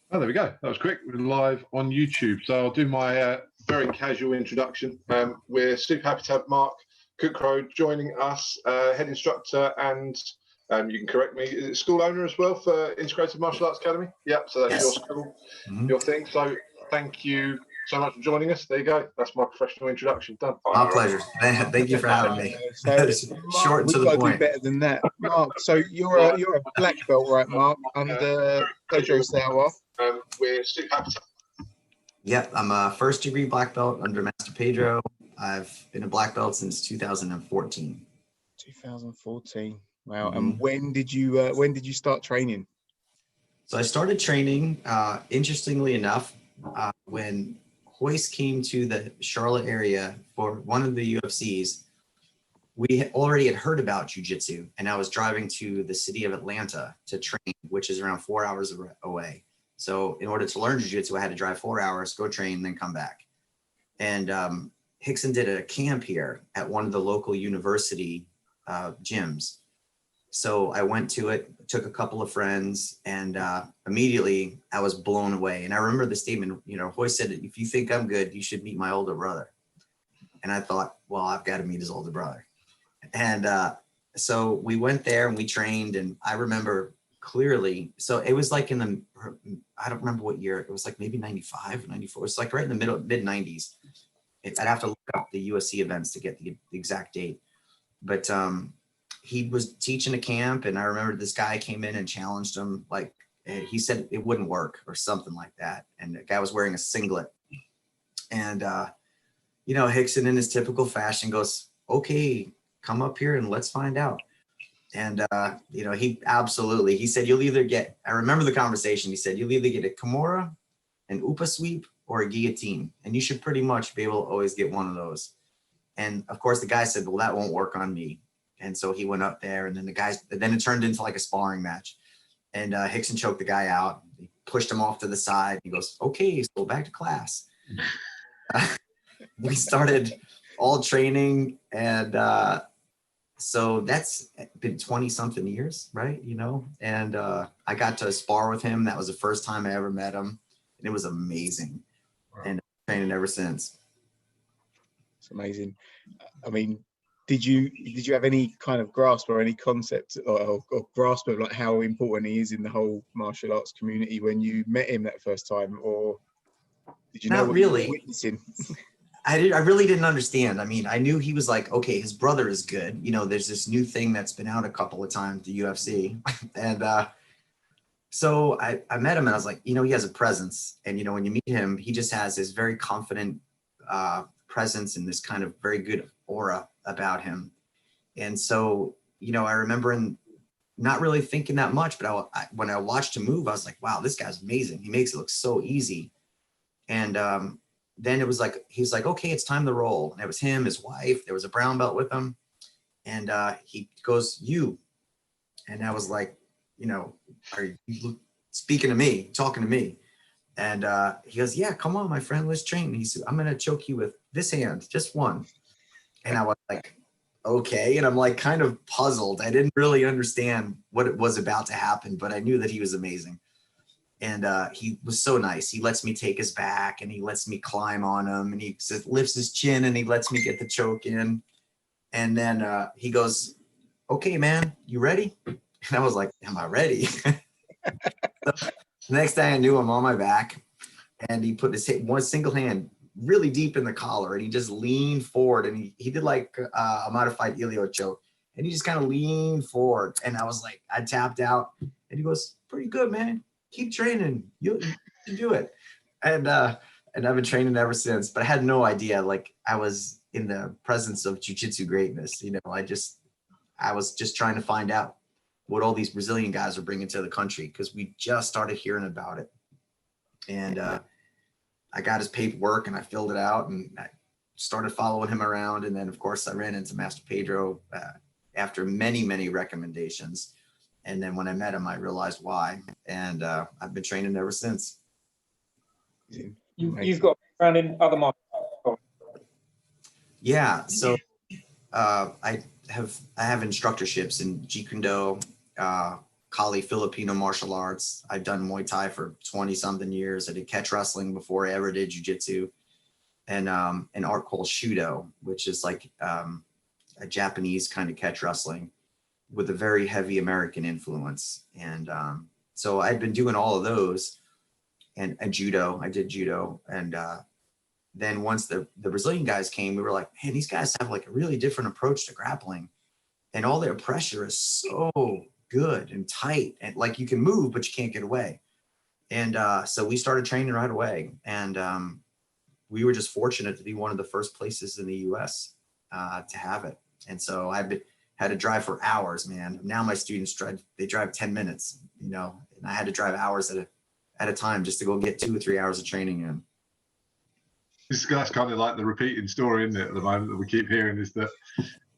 Oh, there we go. That was quick. We're live on YouTube. So I'll do my very casual introduction. We're super happy to have Mark Cukro joining us, head instructor, and you can correct me, is it school owner as well for Integrated Martial Arts Academy? Yep, so that's your school, your thing. So thank you so much for joining us. There you go. That's my professional introduction done. My pleasure. Thank you for having me. Short and to the point. Do better than that, Mark. So you're a black belt, right, Mark, under Pedro Sauer. We're super happy to. Yeah, I'm a first degree black belt under Master Pedro. I've been a black belt since 2014. 2014. Wow. And when did you start training? So I started training, interestingly enough, when Hoist came to the Charlotte area for one of the UFCs. We already had heard about jiu-jitsu, and I was driving to the city of Atlanta to train, which is around 4 hours away. So in order to learn jiu-jitsu, I had to drive 4 hours, go train, then come back. And Rickson did a camp here at one of the local university gyms. So I went to it, took a couple of friends, and immediately I was blown away. And I remember the statement, Hoist said, if you think I'm good, you should meet my older brother. And I thought, well, I've got to meet his older brother. And so we went there and we trained, and I remember clearly, so it was like I don't remember what year, it was like maybe 95 or 94. It's like right in the mid 90s. I'd have to look up the USC events to get the exact date. But he was teaching a camp, and I remember this guy came in and challenged him. Like he said it wouldn't work or something like that. And the guy was wearing a singlet. And, Rickson in his typical fashion goes, okay, come up here and let's find out. And, he said, you'll either get, I remember the conversation. He said, you'll either get a Kimura, an Upa sweep, or a guillotine. And you should pretty much be able to always get one of those. And of course the guy said, well, that won't work on me. And so he went up there, and then then it turned into like a sparring match. And Rickson choked the guy out. He pushed him off to the side. He goes, okay, so back to class. We started all training, and so that's been 20 something years, right? And I got to spar with him. That was the first time I ever met him, and it was amazing. Wow. And I've training ever since. It's amazing. I mean, did you have any kind of grasp or any concept or grasp of like how important he is in the whole martial arts community when you met him that first time, or did you know what you were witnessing? I really didn't understand. I mean, I knew he was like, okay, his brother is good. There's this new thing that's been out a couple of times, the UFC. And so I met him, and I was like, he has a presence. And, when you meet him, he just has this very confident presence and this kind of very good aura about him. And so, I remember not really thinking that much, but when I watched him move, I was like, wow, this guy's amazing. He makes it look so easy. And then it was like, he's like, okay, it's time to roll. And it was him, his wife, there was a brown belt with him. And he goes, you. And I was like, are you speaking to me, talking to me? And he goes, yeah, come on, my friend, let's train. He said, I'm going to choke you with this hand, just one. And I was like, okay. And I'm like kind of puzzled. I didn't really understand what it was about to happen, but I knew that he was amazing. And he was so nice. He lets me take his back, and he lets me climb on him, and he lifts his chin, and he lets me get the choke in. And then he goes, okay, man, you ready? And I was like, am I ready? So the next thing I knew, I'm on my back, and he put his one single hand really deep in the collar, and he just leaned forward, and he did like a modified Ilio choke, and he just kind of leaned forward. And I was like, I tapped out, and he goes, pretty good, man. Keep training. You do it. And I've been training ever since, but I had no idea, like I was in the presence of jiu-jitsu greatness. I was just trying to find out what all these Brazilian guys are bringing to the country, because we just started hearing about it. And I got his paperwork and I filled it out, and I started following him around. And then of course I ran into Master Pedro after many, many recommendations. And then when I met him, I realized why. And I've been training ever since. You've got background in other martial arts? Yeah, so I have instructorships in Jeet Kune Do, Kali Filipino martial arts. I've done Muay Thai for 20 something years. I did catch wrestling before I ever did Jiu Jitsu, and an art called Shudo, which is like a Japanese kind of catch wrestling with a very heavy American influence. And so I'd been doing all of those, and judo. I did judo, and then once the Brazilian guys came, we were like, man, these guys have like a really different approach to grappling, and all their pressure is so good and tight, and like you can move, but you can't get away. And so we started training right away, and we were just fortunate to be one of the first places in the U.S. To have it. And so had to drive for hours, man. Now my students drive 10 minutes, you know, and I had to drive hours at a time just to go get 2 or 3 hours of training in. That's kind of like the repeating story, isn't it, at the moment that we keep hearing, is that,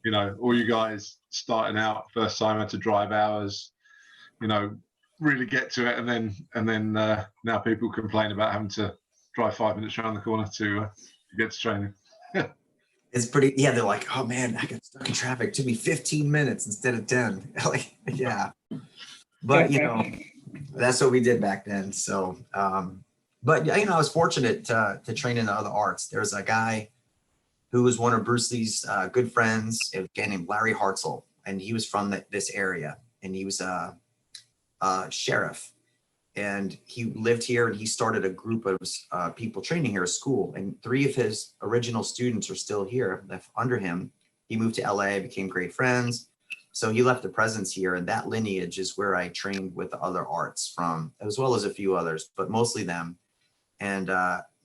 you know, all you guys starting out first time had to drive hours, you know, really get to it, and then now people complain about having to drive 5 minutes around the corner to get to training. It's pretty, yeah, they're like, oh man, I got stuck in traffic. It took me 15 minutes instead of 10. Like, yeah. But, you know, that's what we did back then. So, but, you know, I was fortunate to train in the other arts. There's a guy who was one of Bruce Lee's good friends, a guy named Larry Hartzell, and he was from this area, and he was a sheriff. And he lived here, and he started a group of people training here at school. And 3 of his original students are still here, left under him. He moved to LA, became great friends. So he left a presence here, and that lineage is where I trained with the other arts from, as well as a few others, but mostly them. And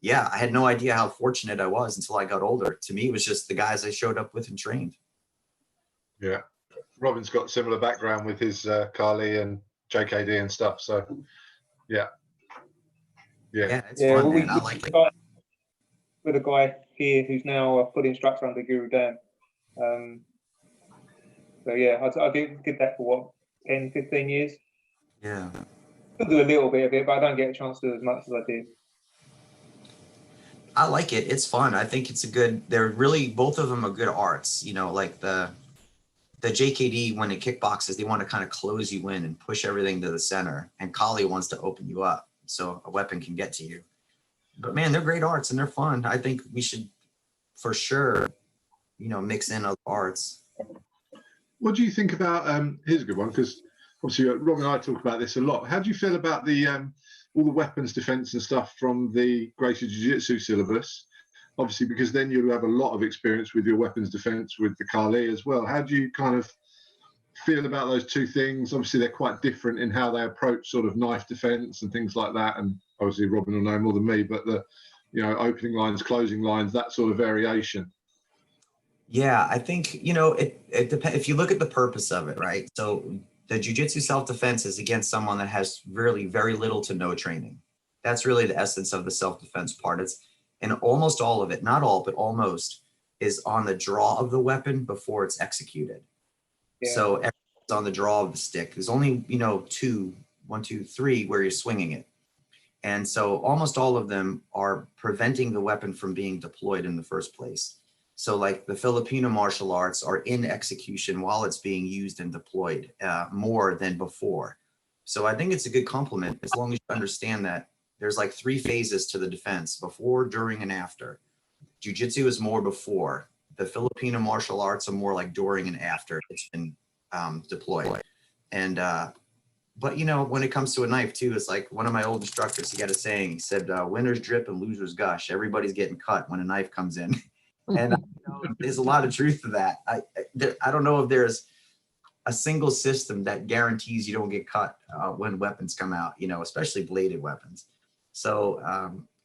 yeah, I had no idea how fortunate I was until I got older. To me, it was just the guys I showed up with and trained. Yeah. Robin's got similar background with his Kali and JKD and stuff. So, yeah, it's fun, man. I like it. With a guy here who's now a full instructor under Guru Dan. So yeah, I did that for what, 10, 15 years? Yeah. Still do a little bit of it, but I don't get a chance to do as much as I did. I like it. It's fun. I think it's they're really, both of them are good arts. You know, like the JKD, when it kickboxes, they want to kind of close you in and push everything to the center. And Kali wants to open you up so a weapon can get to you. But man, they're great arts and they're fun. I think we should, for sure, you know, mix in other arts. What do you think about, here's a good one, because obviously Rob and I talk about this a lot. How do you feel about the all the weapons defense and stuff from the Gracie Jiu Jitsu syllabus? Obviously, because then you'll have a lot of experience with your weapons defense with the Kali as well. How do you kind of feel about those two things? Obviously, they're quite different in how they approach sort of knife defense and things like that. And obviously, Robin will know more than me, but the, you know, opening lines, closing lines, that sort of variation. Yeah, I think, you know, it depends. If you look at the purpose of it, right? So the jiu-jitsu self-defense is against someone that has really very little to no training. That's really the essence of the self-defense part. And almost all of it, not all, but almost, is on the draw of the weapon before it's executed. Yeah. So everything's on the draw of the stick. There's only, you know, 1, 2, 3 where you're swinging it. And so almost all of them are preventing the weapon from being deployed in the first place. So like the Filipino martial arts are in execution while it's being used and deployed more than before. So I think it's a good complement as long as you understand that there's like 3 phases to the defense: before, during, and after. Jiu-jitsu is more before. The Filipino martial arts are more like during and after it's been deployed. And but you know, when it comes to a knife too, it's like one of my old instructors, he got a saying. He said, winners drip and losers gush. Everybody's getting cut when a knife comes in. And you know, there's a lot of truth to that. I don't know if there's a single system that guarantees you don't get cut when weapons come out, you know, especially bladed weapons. So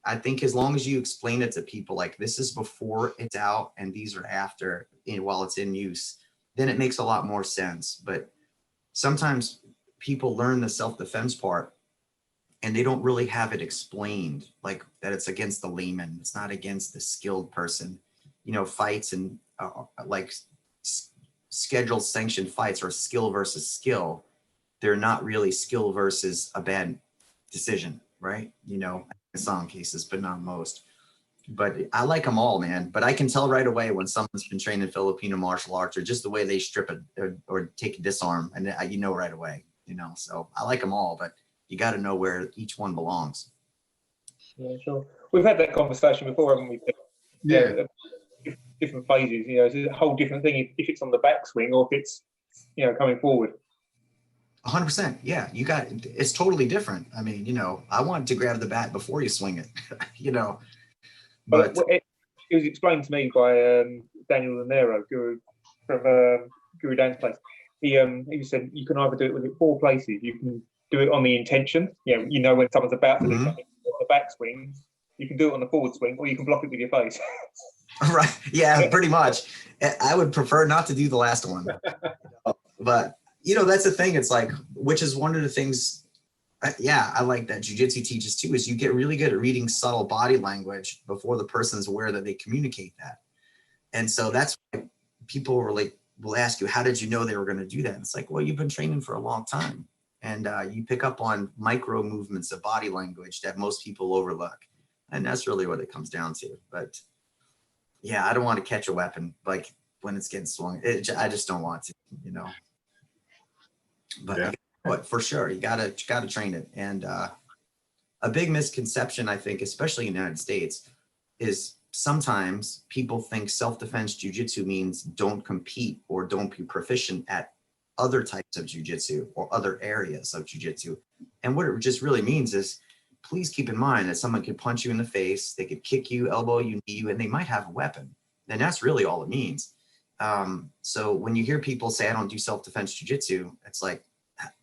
I think as long as you explain it to people, like this is before it's out and these are after, while it's in use, then it makes a lot more sense. But sometimes people learn the self-defense part and they don't really have it explained, like that it's against the layman. It's not against the skilled person. You know, fights and like scheduled sanctioned fights are skill versus skill. They're not really skill versus a bad decision, right? You know, in some cases, but not most. But I like them all, man. But I can tell right away when someone's been trained in Filipino martial arts or just the way they strip it or take a disarm, and you know right away. you know, so I like them all, but you got to know where each one belongs. Yeah, sure. We've had that conversation before, haven't we? Yeah. Different phases. You know, it's a whole different thing if it's on the backswing or if it's, you know, coming forward. 100%. Yeah, it's totally different. I mean, you know, I want to grab the bat before you swing it, you know, but it was explained to me by Daniel Lanero, Guru, from Guru Dan's place. He said you can either do it with 4 places. You can do it on the intention, you know when someone's about to do something on the backswing. You can do it on the forward swing, or you can block it with your face. Right. Yeah, pretty much. I would prefer not to do the last one, but you know, that's the thing. It's like, which is one of the things. I like that jiu-jitsu teaches too, is you get really good at reading subtle body language before the person's aware that they communicate that. And so that's why people will ask you, how did you know they were going to do that? And it's like, well, you've been training for a long time, and you pick up on micro movements of body language that most people overlook. And that's really what it comes down to. But yeah, I don't want to catch a weapon like when it's getting swung. I just don't want to, you know. But for sure, you gotta train it. And a big misconception, I think, especially in the United States, is sometimes people think self-defense jiu-jitsu means don't compete or don't be proficient at other types of jiu-jitsu or other areas of jiu-jitsu. And what it just really means is, please keep in mind that someone could punch you in the face, they could kick you, elbow you, knee you, and they might have a weapon. And that's really all it means. So when you hear people say, I don't do self-defense jiu-jitsu, it's like,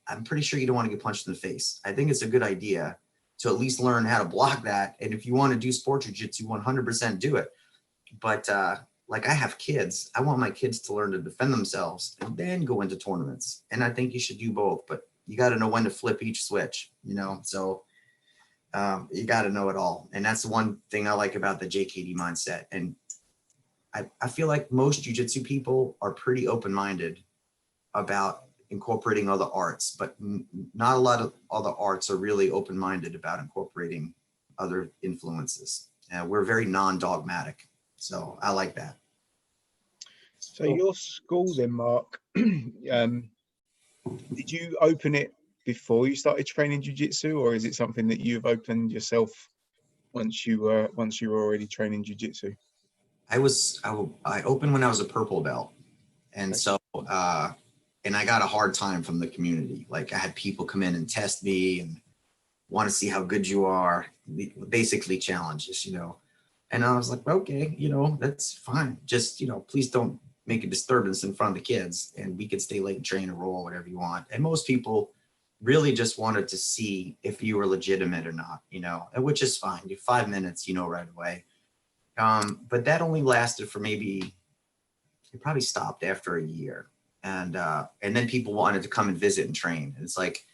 I'm pretty sure you don't want to get punched in the face. I think it's a good idea to at least learn how to block that. And if you want to do sport jiu-jitsu, 100% do it. But like I have kids, I want my kids to learn to defend themselves and then go into tournaments. And I think you should do both, but you got to know when to flip each switch, you know? So you got to know it all. And that's the one thing I like about the JKD mindset. And I feel like most jiu-jitsu people are pretty open-minded about incorporating other arts, but not a lot of other arts are really open-minded about incorporating other influences. We're very non-dogmatic. So I like that. So your school then, Mark, did you open it before you started training jiu-jitsu, or is it something that you've opened yourself once you were already training jiu-jitsu? I opened when I was a purple belt. And so, and I got a hard time from the community. Like I had people come in and test me and want to see how good you are, basically challenges, you know. And I was like, okay, you know, that's fine. Just, you know, please don't make a disturbance in front of the kids, and we could stay late and train or roll, whatever you want. And most people really just wanted to see if you were legitimate or not, you know, and which is fine. You 5 minutes, you know, right away. But that only lasted for it probably stopped after a year. And then people wanted to come and visit and train. And it's like,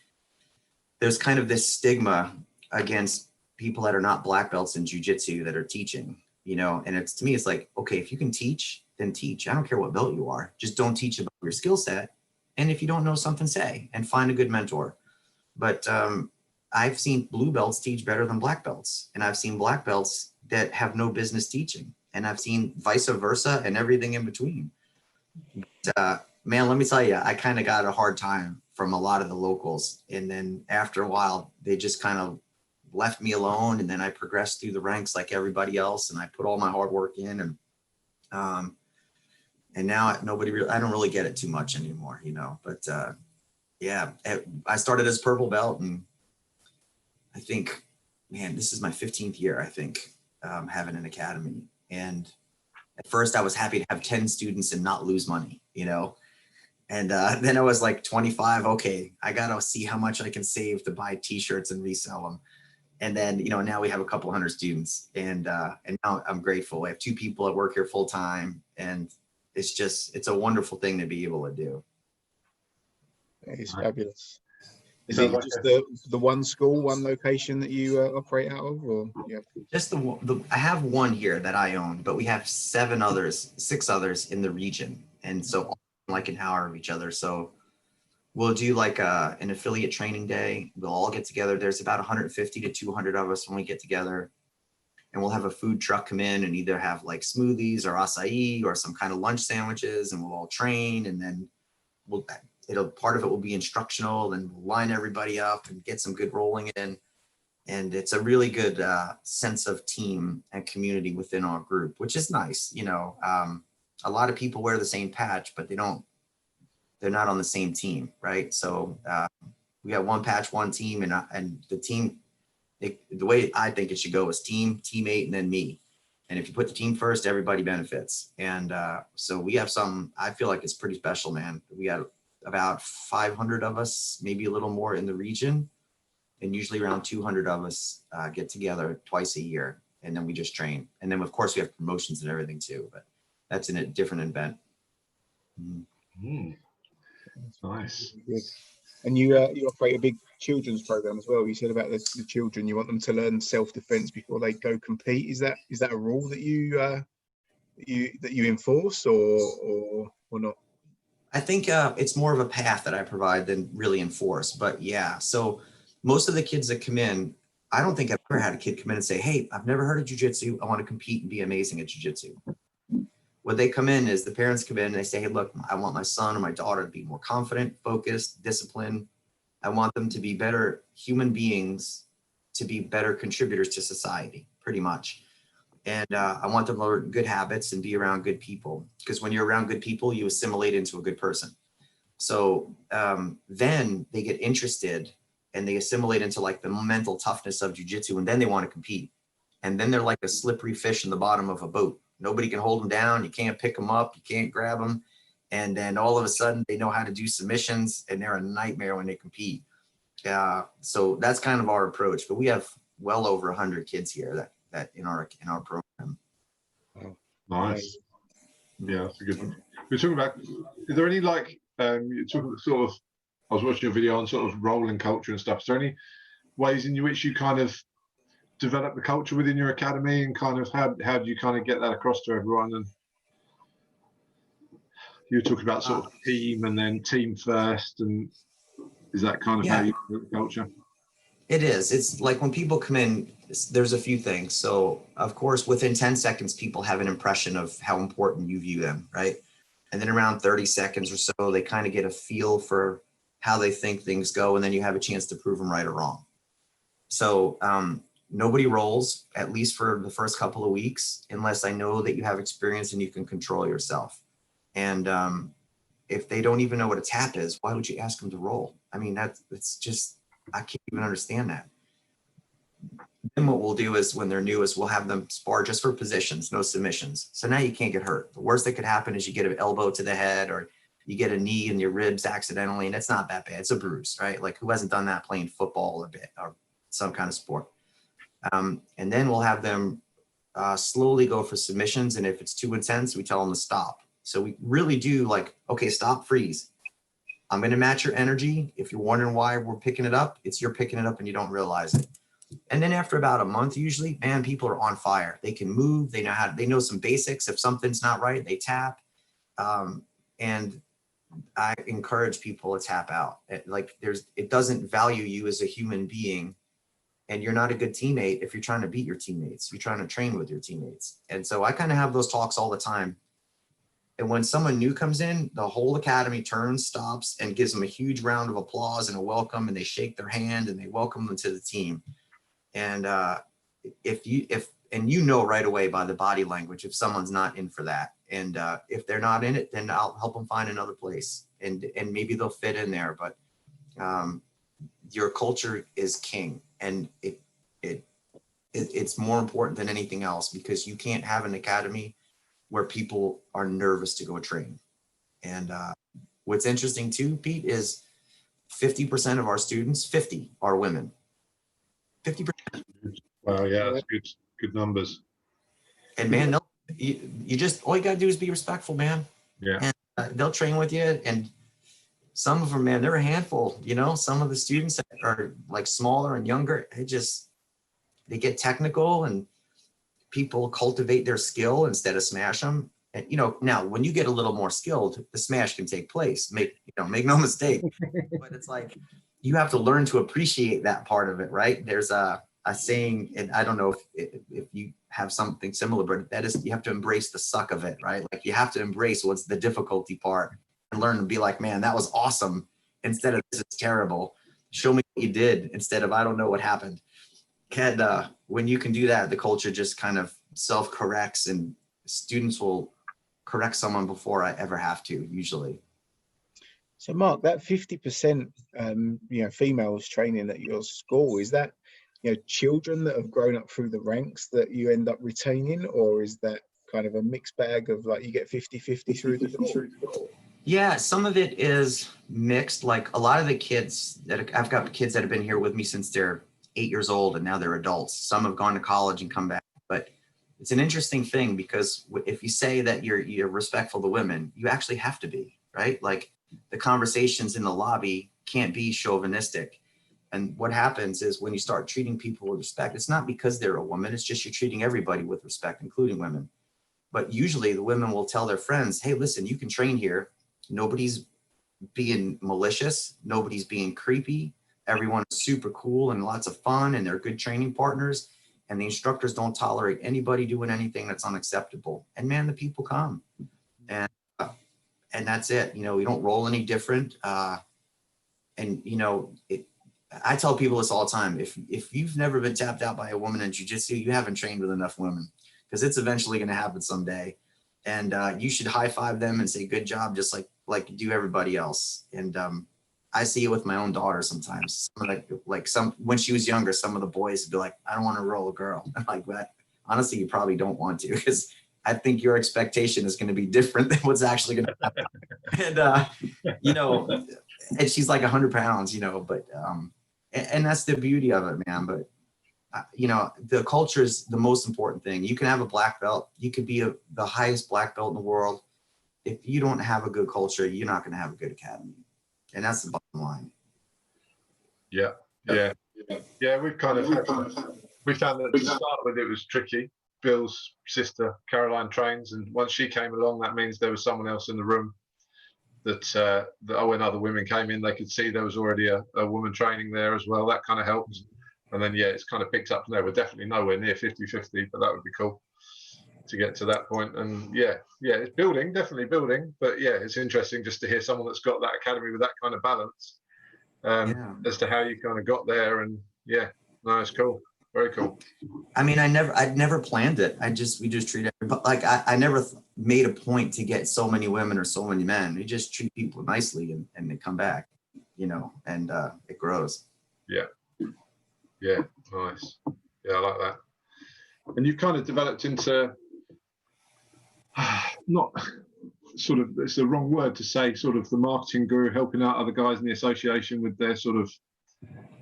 there's kind of this stigma against people that are not black belts in jiu-jitsu that are teaching, you know, and it's, to me, it's like, okay, if you can teach, then teach. I don't care what belt you are, just don't teach about your skill set. And if you don't know something, say, and find a good mentor. But I've seen blue belts teach better than black belts. And I've seen black belts that have no business teaching. And I've seen vice versa and everything in between. But, man, let me tell you, I kind of got a hard time from a lot of the locals. And then after a while, they just kind of left me alone. And then I progressed through the ranks like everybody else. And I put all my hard work in. And now I don't really get it too much anymore, you know. But yeah, I started as purple belt. And I think, man, this is my 15th year, I think, having an academy. And at first I was happy to have 10 students and not lose money, you know. And then I was like 25. Okay, I got to see how much I can save to buy t-shirts and resell them. And then, you know, now we have a couple hundred students, and now I'm grateful. I have 2 people that work here full time, and it's a wonderful thing to be able to do. It's fabulous. Is it just the one school, one location that you operate out of, or yeah? Just I have one here that I own, but we have 6 others in the region, and so like an hour of each other. So we'll do like an affiliate training day. We'll all get together. There's about 150 to 200 of us when we get together, and we'll have a food truck come in and either have like smoothies or acai or some kind of lunch sandwiches, and we'll all train, and then part of it will be instructional, and we'll line everybody up and get some good rolling in. And it's a really good sense of team and community within our group, which is nice. You know, a lot of people wear the same patch, but they're not on the same team, right? So we got one patch, one team, and the team, the way I think it should go is team, teammate, and then me. And if you put the team first, everybody benefits. And so we have I feel like it's pretty special, man. We got about 500 of us, maybe a little more in the region. And usually around 200 of us get together twice a year, and then we just train. And then of course we have promotions and everything too, but that's in a different event. That's nice. Good. And you operate a big children's program as well. You said about the children, you want them to learn self-defense before they go compete. Is that a rule that you enforce or not? I think it's more of a path that I provide than really enforce, but yeah. So most of the kids that come in, I don't think I've ever had a kid come in and say, hey, I've never heard of jiu-jitsu. I want to compete and be amazing at jiu-jitsu. What they come in is the parents come in and they say, hey, look, I want my son or my daughter to be more confident, focused, disciplined. I want them to be better human beings, to be better contributors to society, pretty much. And I want them to learn good habits and be around good people. Because when you're around good people, you assimilate into a good person. So then they get interested and they assimilate into like the mental toughness of jiu-jitsu, and then they want to compete. And then they're like a slippery fish in the bottom of a boat. Nobody can hold them down. You can't pick them up. You can't grab them. And then all of a sudden they know how to do submissions, and they're a nightmare when they compete. So that's kind of our approach. But we have well over 100 kids here that in our program. Nice. Yeah, that's a good one. We're talking about, is there any like, you're talking sort of, I was watching a video on sort of rolling culture and stuff. Is there any ways in which you kind of develop the culture within your academy, and kind of how do you kind of get that across to everyone? And you were talking about sort of team and then team first, and is that kind of how you develop the culture? It is. It's like when people come in, there's a few things. So of course, within 10 seconds, people have an impression of how important you view them, right? And then around 30 seconds or so, they kind of get a feel for how they think things go. And then you have a chance to prove them right or wrong. So nobody rolls, at least for the first couple of weeks, unless I know that you have experience and you can control yourself. And if they don't even know what a tap is, why would you ask them to roll? I mean, it's just, I can't even understand that. Then what we'll do is when they're new is we'll have them spar just for positions, no submissions. So now you can't get hurt. The worst that could happen is you get an elbow to the head, or you get a knee in your ribs accidentally, and it's not that bad. It's a bruise, right? Like who hasn't done that playing football a bit or some kind of sport? And then we'll have them slowly go for submissions. And if it's too intense, we tell them to stop. So we really do like, okay, stop, freeze. I'm going to match your energy. If you're wondering why we're picking it up, it's you're picking it up and you don't realize it. And then after about a month, usually, man, people are on fire. They can move. They know some basics. If something's not right, they tap. And I encourage people to tap out. It doesn't value you as a human being. And you're not a good teammate if you're trying to beat your teammates. You're trying to train with your teammates. And so I kind of have those talks all the time. And when someone new comes in, the whole academy turns, stops, and gives them a huge round of applause and a welcome, and they shake their hand and they welcome them to the team. And you know right away by the body language if someone's not in for that. And if they're not in it, then I'll help them find another place, and maybe they'll fit in there. But your culture is king, and it's more important than anything else, because you can't have an academy where people are nervous to go train. And what's interesting too, Pete, is 50% of our students, 50 are women. 50%. Wow, yeah, that's good numbers. And man, you just, all you gotta do is be respectful, man. Yeah. And they'll train with you. And some of them, man, they're a handful. You know, some of the students that are like smaller and younger, they get technical, and people cultivate their skill instead of smash them. And now when you get a little more skilled, the smash can take place. Make no mistake. But it's like you have to learn to appreciate that part of it, right? There's a saying, and I don't know if you have something similar, but that is, you have to embrace the suck of it, right? Like you have to embrace what's the difficulty part and learn and be like, man, that was awesome, instead of this is terrible. Show me what you did instead of I don't know what happened. And when you can do that, the culture just kind of self-corrects, and students will correct someone before I ever have to, usually. So Mark, that 50% females training at your school, is that children that have grown up through the ranks that you end up retaining, or is that kind of a mixed bag of like you get 50-50 through the door? Yeah, some of it is mixed. Like a lot of the kids that I've got kids that have been here with me since they're 8 years old and now they're adults. Some have gone to college and come back, but it's an interesting thing because if you say that you're respectful to women, you actually have to be, right? Like the conversations in the lobby can't be chauvinistic. And what happens is when you start treating people with respect, it's not because they're a woman, it's just you're treating everybody with respect, including women. But usually the women will tell their friends, hey, listen, you can train here. Nobody's being malicious. Nobody's being creepy. Everyone is super cool and lots of fun, and they're good training partners. And the instructors don't tolerate anybody doing anything that's unacceptable. And man, the people come. And that's it. We don't roll any different. I tell people this all the time. If you've never been tapped out by a woman in jiu-jitsu, you haven't trained with enough women, because it's eventually going to happen someday. And you should high five them and say, good job, just like you do everybody else. And I see it with my own daughter sometimes. When she was younger, some of the boys would be like, I don't want to roll a girl. I'm like, that. Honestly, you probably don't want to, because I think your expectation is going to be different than what's actually going to happen. And she's like 100 pounds, but and that's the beauty of it, man. But the culture is the most important thing. You can have a black belt. You could be the highest black belt in the world. If you don't have a good culture, you're not going to have a good academy. And that's the bottom line. Yeah. We've kind of we found that to start with, it was tricky. Bill's sister, Caroline, trains. And once she came along, that means there was someone else in the room that when other women came in, they could see there was already a woman training there as well. That kind of helped. And then, it's kind of picked up from there. We're definitely nowhere near 50-50, but that would be cool to get to that point. And it's building, definitely building. But it's interesting just to hear someone that's got that academy with that kind of balance as to how you kind of got there. And it's cool. Very cool. I mean, I'd never planned it. We just treat everybody like I never made a point to get so many women or so many men. We just treat people nicely and they come back, and it grows. Yeah, nice. Yeah, I like that. And you've kind of developed into not sort of, it's the wrong word to say, sort of the marketing guru, helping out other guys in the association with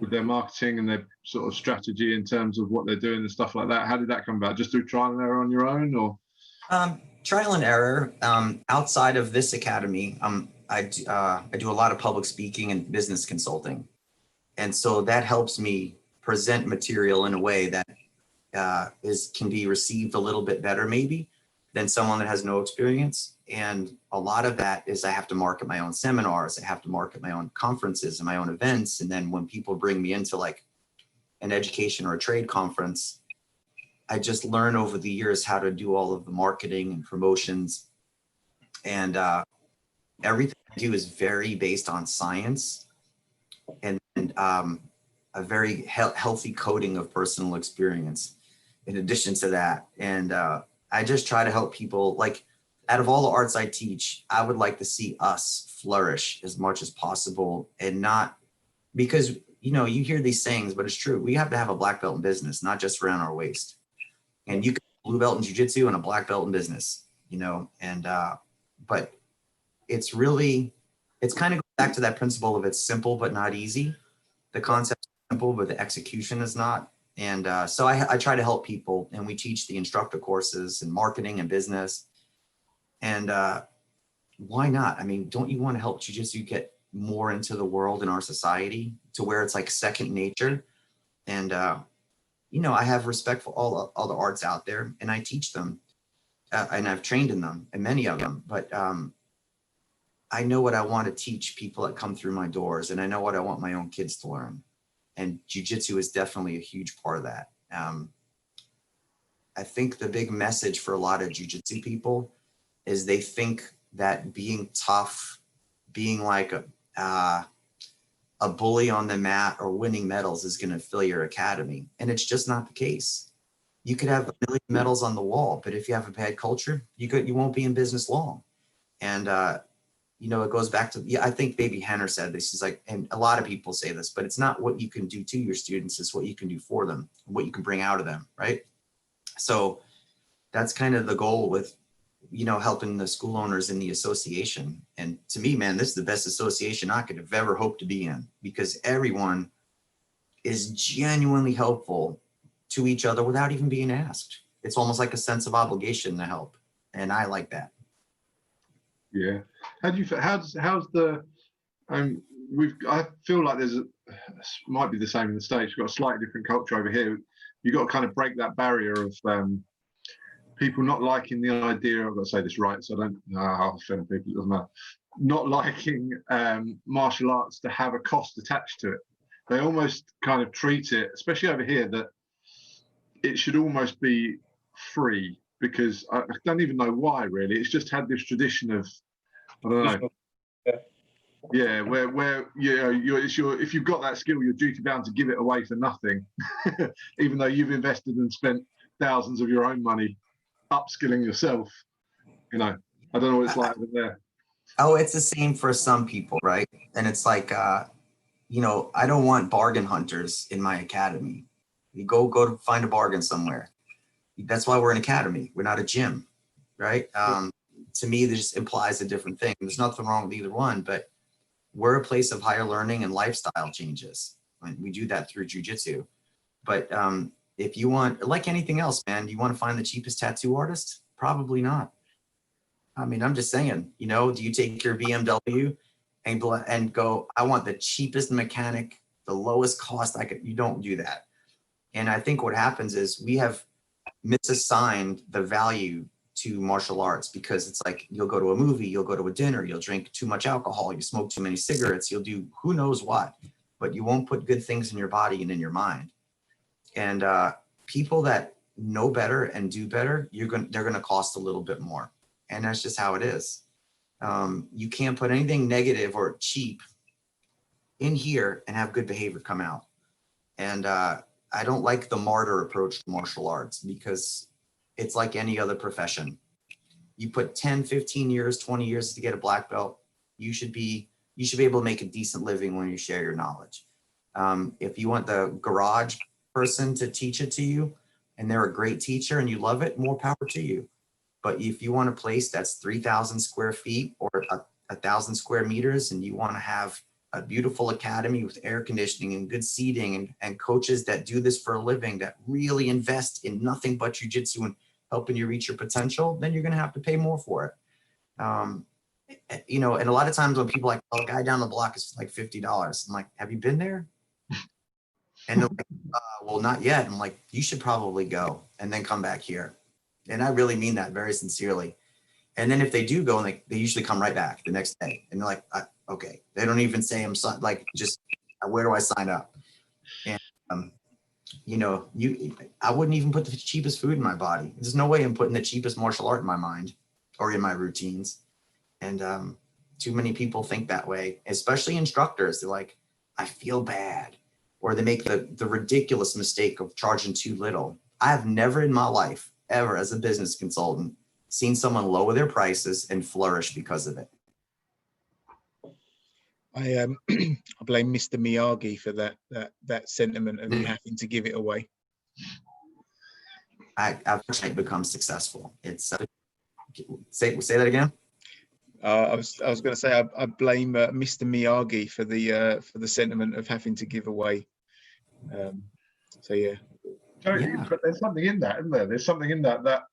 their marketing and their sort of strategy in terms of what they're doing and stuff like that. How did that come about? Just through trial and error on your own, or? Trial and error. Outside of this academy, I do a lot of public speaking and business consulting. And so that helps me present material in a way that can be received a little bit better maybe than someone that has no experience. And a lot of that is I have to market my own seminars, I have to market my own conferences and my own events. And then when people bring me into like an education or a trade conference, I just learn over the years how to do all of the marketing and promotions. And everything I do is very based on science and a very healthy coding of personal experience in addition to that. And I just try to help people. Like, out of all the arts I teach, I would like to see us flourish as much as possible, and not because, you hear these sayings, but it's true. We have to have a black belt in business, not just around our waist. And you can blue belt in jiu-jitsu and a black belt in business, and but it's kind of back to that principle of it's simple, but not easy. The concept is simple, but the execution is not. And so I try to help people, and we teach the instructor courses in marketing and business. And why not? I mean, don't you want to help jiu-jitsu get more into the world in our society to where it's like second nature? And, I have respect for all the arts out there, and I teach them and I've trained in them and many of them, but I know what I want to teach people that come through my doors, and I know what I want my own kids to learn. And jiu-jitsu is definitely a huge part of that. I think the big message for a lot of jiu-jitsu people is they think that being tough being like a bully on the mat or winning medals is going to fill your academy. And it's just not the case. You could have a million medals on the wall, but if you have a bad culture, you won't be in business long. And, you know, it goes back to, I think Baby Henner said this, he's like, and a lot of people say this, but it's not what you can do to your students, it's what you can do for them, what you can bring out of them, right? So that's kind of the goal with, you know, helping the school owners in the association. And to me, man, this is the best association I could have ever hoped to be in, because everyone is genuinely helpful to each other without even being asked. It's almost like a sense of obligation to help. And I like that. Yeah. How's the, I feel like might be the same in the States. We've got a slightly different culture over here. You've got to kind of break that barrier of people not liking the idea, I've got to say this right, so I don't I'll offend people, it doesn't matter. Not liking martial arts to have a cost attached to it. They almost kind of treat it, especially over here, that it should almost be free, because I don't even know why really. It's just had this tradition of, I don't know. Yeah, where you know, if you've got that skill, you're duty bound to give it away for nothing, even though you've invested and spent thousands of your own money upskilling yourself. You know, I don't know what it's like over there. Oh, it's the same for some people, right? And it's like, you know, I don't want bargain hunters in my academy. You go to find a bargain somewhere. That's why we're an academy. We're not a gym, right? To me, this implies a different thing. There's nothing wrong with either one, but we're a place of higher learning and lifestyle changes. And we do that through jiu-jitsu. But if you want, like anything else, man, you want to find the cheapest tattoo artist? Probably not. I mean, I'm just saying, you know, do you take your BMW and go, I want the cheapest mechanic, the lowest cost I could? You don't do that. And I think what happens is we have misassigned the value to martial arts, because it's like, you'll go to a movie, you'll go to a dinner, you'll drink too much alcohol, you smoke too many cigarettes, you'll do who knows what, but you won't put good things in your body and in your mind. And people that know better and do better, they're going to cost a little bit more. And that's just how it is. You can't put anything negative or cheap in here and have good behavior come out. And I don't like the martyr approach to martial arts, because it's like any other profession. You put 10, 15 years, 20 years to get a black belt. You should be able to make a decent living when you share your knowledge. If you want the garage person to teach it to you and they're a great teacher and you love it, more power to you. But if you want a place that's 3,000 square feet or 1,000 square meters, and you want to have a beautiful academy with air conditioning and good seating and coaches that do this for a living, that really invest in nothing but jiu-jitsu and helping you reach your potential, then you're going to have to pay more for it. You know, and a lot of times when people are like, oh, the guy down the block is like $50. I'm like, have you been there? And they're like, well, not yet. I'm like, you should probably go and then come back here. And I really mean that very sincerely. And then if they do go, and they usually come right back the next day, and they're like, okay, they don't even say I'm like, just where do I sign up? And you know, I wouldn't even put the cheapest food in my body. There's no way I'm putting the cheapest martial art in my mind or in my routines. And too many people think that way, especially instructors. They're like, I feel bad, or they make the ridiculous mistake of charging too little. I have never in my life ever, as a business consultant, seen someone lower their prices and flourish because of it. I blame Mr. Miyagi for that sentiment of you having to give it away. I've become successful. It's say that again. I was going to say I blame Mr. Miyagi for the sentiment of having to give away. So yeah. But there's something in that, isn't there? There's something in that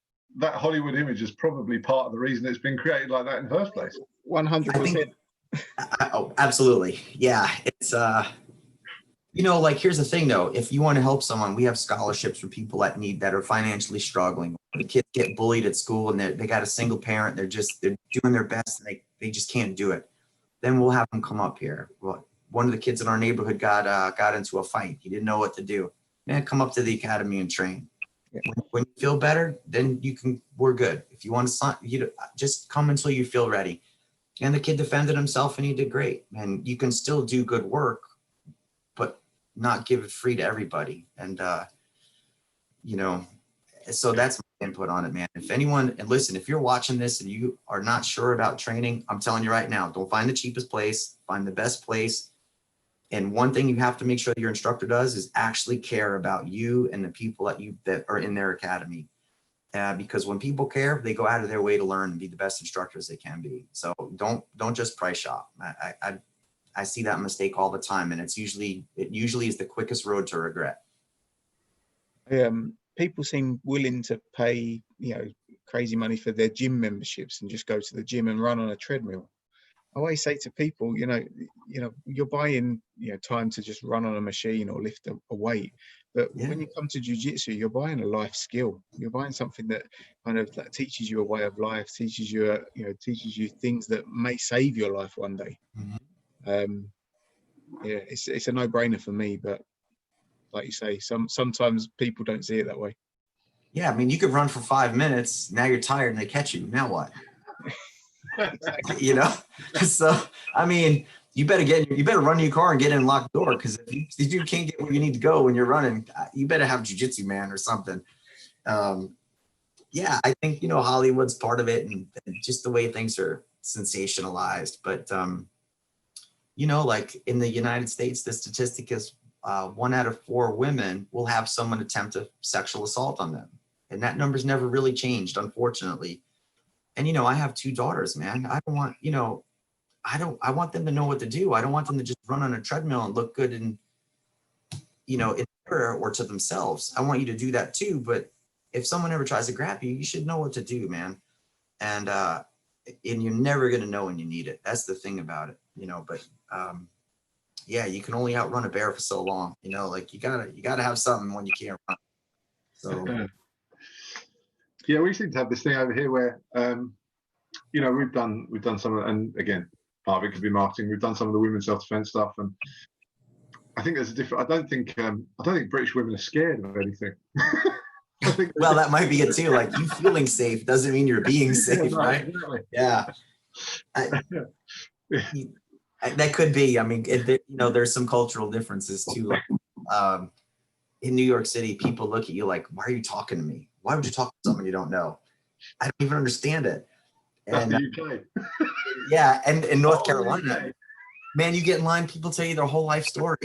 Hollywood image is probably part of the reason it's been created like that in the first place. 100%. Oh, absolutely. Yeah. It's, you know, like, here's the thing though, if you want to help someone, we have scholarships for people that are financially struggling. The kids get bullied at school and they got a single parent. They're doing their best and they just can't do it. Then we'll have them come up here. Well, one of the kids in our neighborhood got into a fight. He didn't know what to do. Man, come up to the academy and train. Yeah. When you feel better, then we're good. If you want to, just come until you feel ready. And the kid defended himself and he did great. And you can still do good work, but not give it free to everybody. And, you know, so that's my input on it, man. If anyone, and listen, if you're watching this and you are not sure about training, I'm telling you right now, don't find the cheapest place, find the best place. And one thing you have to make sure your instructor does is actually care about you and the people that are in their academy. Because when people care, they go out of their way to learn and be the best instructors they can be. So don't just price shop. I see that mistake all the time, and it usually is the quickest road to regret. People seem willing to pay, you know, crazy money for their gym memberships and just go to the gym and run on a treadmill. I always say to people, you know, you're buying, you know, time to just run on a machine or lift a weight. But when you come to jiu-jitsu, you're buying a life skill. You're buying something that kind of that teaches you a way of life, teaches you, teaches you things that may save your life one day. Mm-hmm. Yeah, it's a no-brainer for me. But like you say, sometimes people don't see it that way. Yeah, I mean, you could run for 5 minutes. Now you're tired and they catch you. Now what? Exactly. You know, so I mean, you better run your car and get in locked door, because if you can't get where you need to go when you're running, you better have jiu-jitsu, man, or something. Yeah, I think, you know, Hollywood's part of it, and just the way things are sensationalized. But you know, like in the United States, the statistic is 1 out of 4 women will have someone attempt a sexual assault on them, and that number's never really changed, unfortunately. And, you know, I have 2 daughters, man. I don't want, you know, I want them to know what to do. I don't want them to just run on a treadmill and look good in, you know, in the mirror or to themselves. I want you to do that too. But if someone ever tries to grab you, you should know what to do, man. And you're never going to know when you need it. That's the thing about it, you know, but yeah, you can only outrun a bear for so long, you know, like you gotta have something when you can't run. So. Yeah, we seem to have this thing over here where, you know, we've done some of it, and again, part of it could be marketing. We've done some of the women's self-defense stuff, and I think there's a different. I don't think British women are scared of anything. Well, that might be it too. Like, you feeling safe doesn't mean you're being safe, right? Exactly. Yeah. That could be. I mean, you know, there's some cultural differences too. Like, in New York City, people look at you like, "Why are you talking to me? Why would you talk to someone you don't know?" I don't even understand it. And that's the UK. Yeah, and in North Carolina, man, you get in line, people tell you their whole life story.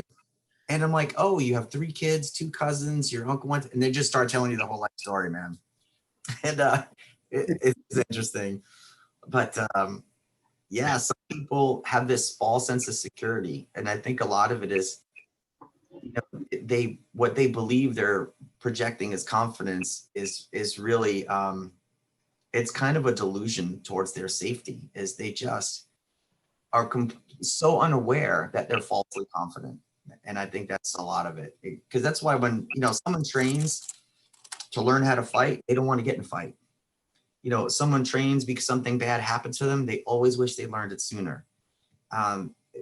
And I'm like, oh, you have 3 kids, 2 cousins, your uncle went, and they just start telling you the whole life story, man. And it's interesting. But yeah, some people have this false sense of security. And I think a lot of it is, you know, what they believe they're projecting as confidence is really, it's kind of a delusion towards their safety, is they just are so unaware that they're falsely confident. And I think that's a lot of it, because that's why when, you know, someone trains to learn how to fight, they don't want to get in a fight. You know, someone trains because something bad happened to them, they always wish they learned it sooner.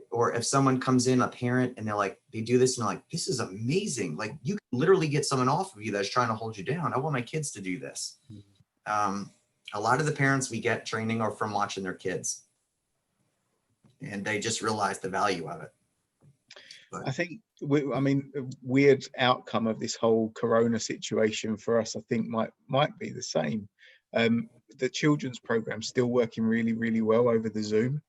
Or if someone comes in, a parent, and they do this and they're like, this is amazing. Like, you can literally get someone off of you that's trying to hold you down. I want my kids to do this. A lot of the parents we get training are from watching their kids, and they just realize the value of it. But I think, I mean, a weird outcome of this whole Corona situation for us, I think might be the same. The children's program's still working really, really well over the Zoom.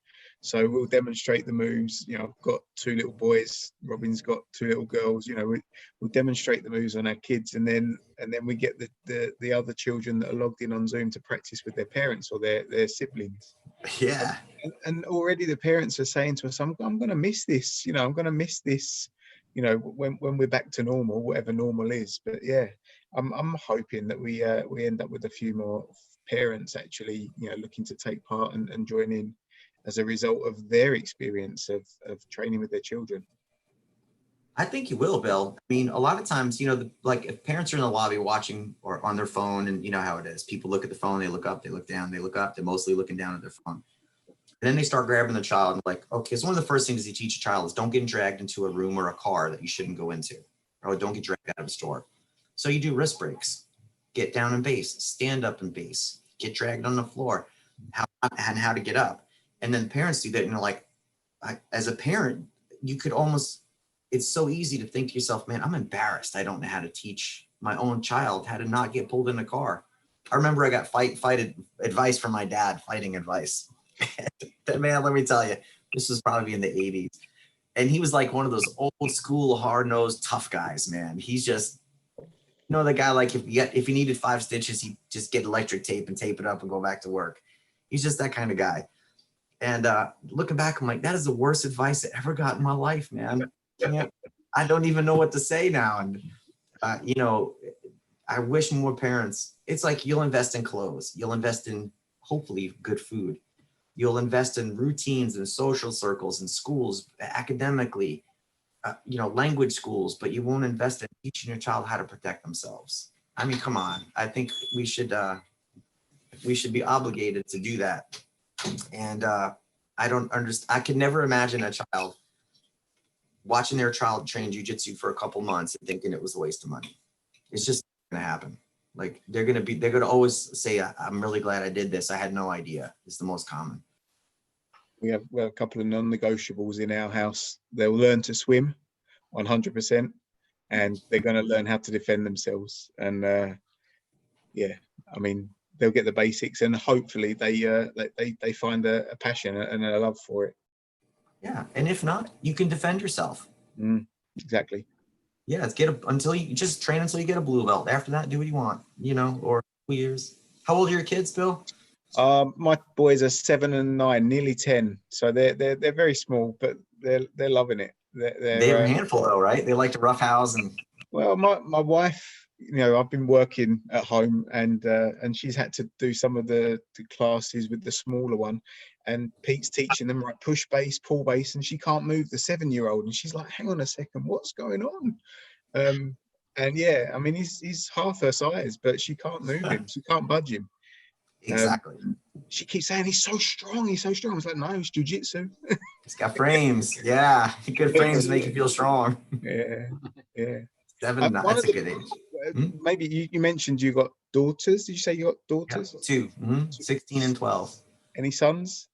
So we'll demonstrate the moves. You know, I've got 2 little boys. Robin's got 2 little girls. You know, we'll demonstrate the moves on our kids, and then we get the other children that are logged in on Zoom to practice with their parents or their siblings. yeah. And already the parents are saying to us, I'm going to miss this. You know, I'm going to miss this. You know, when we're back to normal, whatever normal is. But yeah, I'm hoping that we end up with a few more parents actually, you know, looking to take part and join in as a result of their experience of training with their children. I think you will, Bill. I mean, a lot of times, you know, like if parents are in the lobby watching or on their phone, and you know how it is, people look at the phone, they look up, they look down, they look up, they're mostly looking down at their phone. And then they start grabbing the child and like, okay, so one of the first things you teach a child is don't get dragged into a room or a car that you shouldn't go into, or don't get dragged out of a store. So you do wrist breaks, get down in base, stand up in base, get dragged on the floor, how to get up. And then parents do that, and like, as a parent, you could almost, it's so easy to think to yourself, man, I'm embarrassed. I don't know how to teach my own child how to not get pulled in a car. I remember I got fight advice from my dad, fighting advice. Man, let me tell you, this was probably in the 80s. And he was like one of those old school, hard-nosed, tough guys, man. He's just, the guy, like if he needed 5 stitches, he'd just get electric tape and tape it up and go back to work. He's just that kind of guy. And looking back, I'm like, that is the worst advice I ever got in my life, man. I don't even know what to say now. And, I wish more parents, it's like you'll invest in clothes. You'll invest in, hopefully, good food. You'll invest in routines and social circles and schools, academically, language schools, but you won't invest in teaching your child how to protect themselves. I mean, come on. I think we should be obligated to do that. And I don't understand. I could never imagine a child watching their child train jujitsu for a couple months and thinking it was a waste of money. It's just going to happen. Like they're going to always say, I'm really glad I did this. I had no idea. It's the most common. We have a couple of non-negotiables in our house. They'll learn to swim 100%, and they're going to learn how to defend themselves. And I mean, they'll get the basics, and hopefully they find a passion and a love for it. Yeah, and if not, you can defend yourself. Exactly. Yeah, until you just train until you get a blue belt. After that, do what you want, or 2 years. How old are your kids, Bill? My boys are 7 and 9, nearly 10. So they're very small, but they're loving it. They're a handful though, right? They like to roughhouse and. Well, my wife, I've been working at home, and she's had to do some of the classes with the smaller one, and Pete's teaching them like push base, pull base, and she can't move the 7-year-old, and she's like, hang on a second, what's going on? And yeah, I mean, he's half her size, but she can't move him. She can't budge him. Exactly. She keeps saying he's so strong. He's so strong. I was like, no, it's jiu-jitsu. He's got frames. Yeah, good frames make you feel strong. Yeah. 7, that's a good age. Maybe you mentioned you got daughters. Did you say you got daughters? Yeah, 2, 16 and 12. Any sons?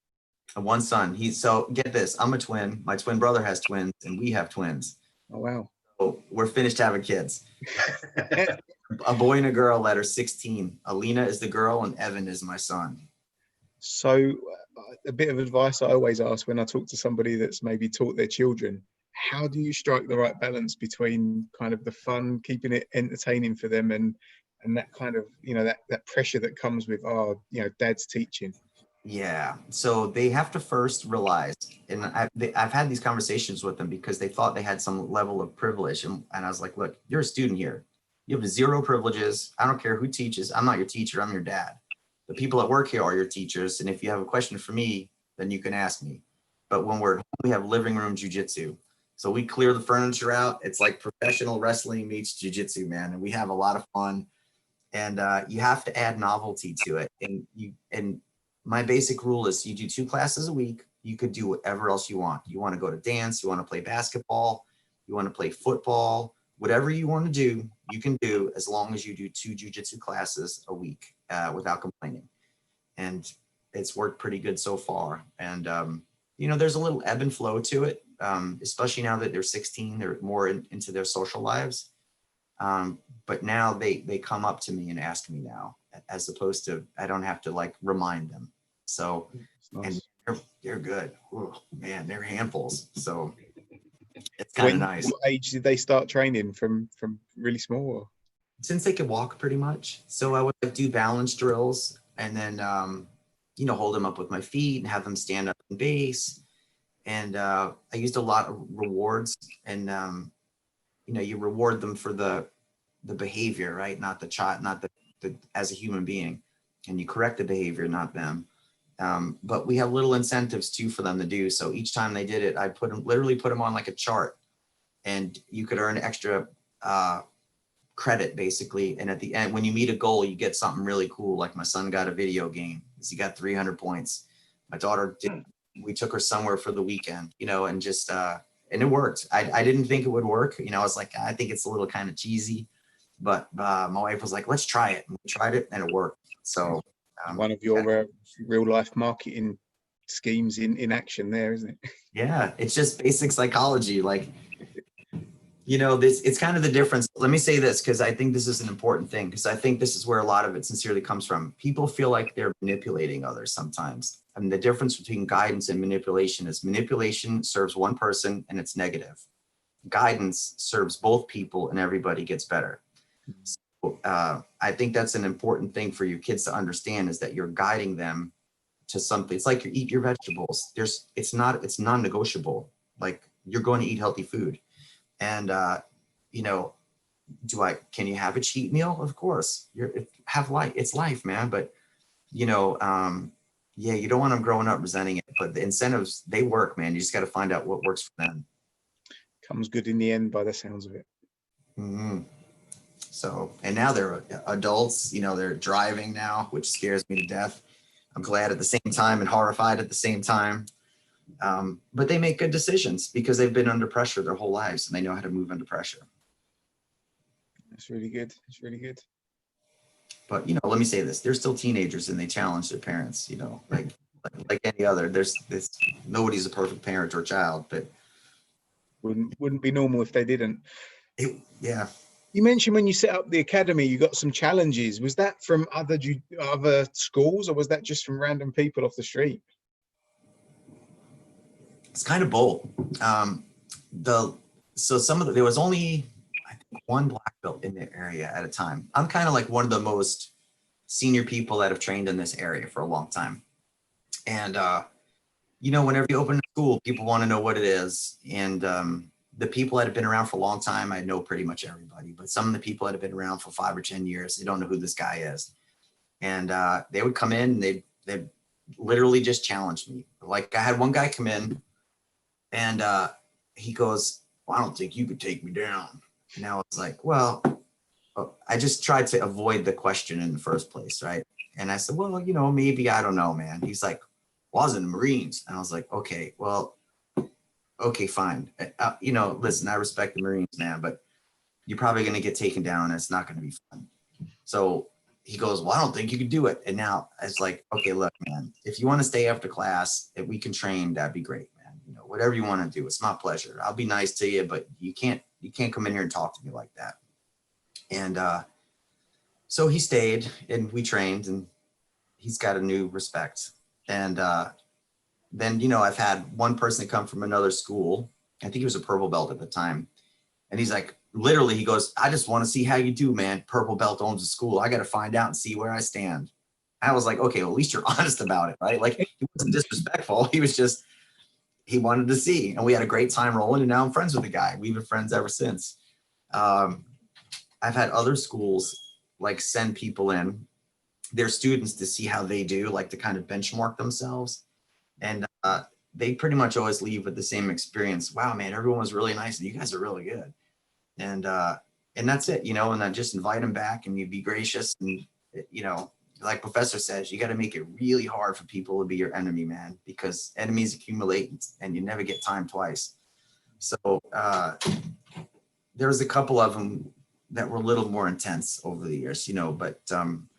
One son. So get this. I'm a twin. My twin brother has twins, and we have twins. Oh wow. So we're finished having kids. A boy and a girl that are 16. Alina is the girl, and Evan is my son. So a bit of advice I always ask when I talk to somebody that's maybe taught their children, how do you strike the right balance between kind of the fun, keeping it entertaining for them, and that kind of, that pressure that comes with, dad's teaching? Yeah. So they have to first realize, and I've had these conversations with them because they thought they had some level of privilege. And I was like, look, you're a student here. You have 0 privileges. I don't care who teaches. I'm not your teacher. I'm your dad. The people that work here are your teachers. And if you have a question for me, then you can ask me. But when we're at home, we have living room jujitsu. So we clear the furniture out. It's like professional wrestling meets jujitsu, man. And we have a lot of fun. And you have to add novelty to it. And my basic rule is you do 2 classes a week. You could do whatever else you want. You want to go to dance. You want to play basketball. You want to play football. Whatever you want to do, you can do as long as you do 2 jujitsu classes a week without complaining. And it's worked pretty good so far. And, there's a little ebb and flow to it, especially now that they're 16, they're more into their social lives. But now they come up to me and ask me now, as opposed to I don't have to like remind them. So, nice. And they're good. Ooh, man, they're handfuls. So it's kind of nice. What age did they start training from really small? Or? Since they could walk pretty much. So I would do balance drills and then, hold them up with my feet and have them stand up in base. And I used a lot of rewards and, you reward them for the behavior, right? Not the child, not the as a human being, and you correct the behavior, not them. But we have little incentives too for them to do. So each time they did it, I literally put them on like a chart, and you could earn extra credit basically. And at the end, when you meet a goal, you get something really cool. Like my son got a video game. He got 300 points. My daughter did. We took her somewhere for the weekend, and just, and it worked. I didn't think it would work. I was like, I think it's a little kind of cheesy, but my wife was like, let's try it. And we tried it and it worked. So one of your real life marketing schemes in action there, isn't it? Yeah, it's just basic psychology. Like, it's kind of the difference. Let me say this, because I think this is an important thing, because I think this is where a lot of it sincerely comes from. People feel like they're manipulating others sometimes. I mean, the difference between guidance and manipulation is manipulation serves one person and it's negative. Guidance serves both people and everybody gets better. So, I think that's an important thing for your kids to understand, is that you're guiding them to something. It's like you eat your vegetables. It's non-negotiable. Like, you're going to eat healthy food. And, can you have a cheat meal? Of course. It's life, man. But, you don't want them growing up resenting it. But the incentives, they work, man. You just got to find out what works for them. Comes good in the end by the sounds of it. Mm-hmm. So, and now they're adults, they're driving now, which scares me to death. I'm glad at the same time and horrified at the same time. But they make good decisions because they've been under pressure their whole lives and they know how to move under pressure. That's really good. It's really good. But, let me say this, they're still teenagers and they challenge their parents, like any other. Nobody's a perfect parent or child, but wouldn't be normal if they didn't. Yeah. You mentioned when you set up the academy, you got some challenges. Was that from other schools, or was that just from random people off the street? It's kind of both. There was only, I think, one black belt in the area at a time. I'm kind of like one of the most senior people that have trained in this area for a long time. And, whenever you open a school, people want to know what it is. And the people that have been around for a long time, I know pretty much everybody. But some of the people that have been around for 5 or 10 years, they don't know who this guy is. And they would come in and they literally just challenged me. Like, I had one guy come in and he goes, "Well, I don't think you could take me down." And I was like, well, I just tried to avoid the question in the first place, right? And I said, well, maybe, I don't know, man. He's like, "Well, I was in the Marines." And I was like, okay, well, okay, fine. Listen, I respect the Marines, man, but you're probably going to get taken down and it's not going to be fun. So he goes, "Well, I don't think you could do it." And now it's like, okay, look, man, if you want to stay after class, if we can train, that'd be great, man. Whatever you want to do, it's my pleasure. I'll be nice to you, but you can't come in here and talk to me like that. And so he stayed and we trained and he's got a new respect. And then, I've had one person come from another school. I think he was a purple belt at the time. And he's like, literally, he goes, "I just want to see how you do, man. Purple belt owns a school. I got to find out and see where I stand." I was like, okay, well, at least you're honest about it, right? Like, he wasn't disrespectful. He wanted to see. And we had a great time rolling. And now I'm friends with the guy. We've been friends ever since. I've had other schools like send people in, their students, to see how they do, like to kind of benchmark themselves. And they pretty much always leave with the same experience. "Wow, man, everyone was really nice and you guys are really good." And that's it, and I just invite them back and you be gracious. And, like Professor says, you got to make it really hard for people to be your enemy, man, because enemies accumulate and you never get time twice. So there was a couple of them that were a little more intense over the years, but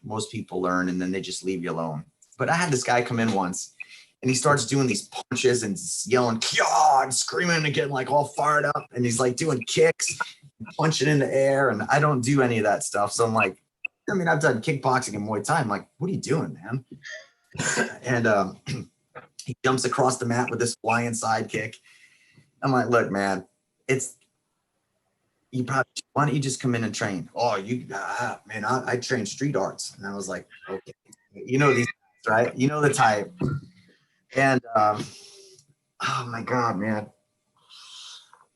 most people learn and then they just leave you alone. But I had this guy come in once and he starts doing these punches and yelling, "Kya!" and screaming and getting like all fired up. And he's like doing kicks, punching in the air. And I don't do any of that stuff. So I'm like, I've done kickboxing and Muay Thai. I'm like, what are you doing, man? And he jumps across the mat with this flying side kick. I'm like, look, man, why don't you just come in and train? "Oh, man, I train street arts." And I was like, okay, these, right? The type. And oh my God, man,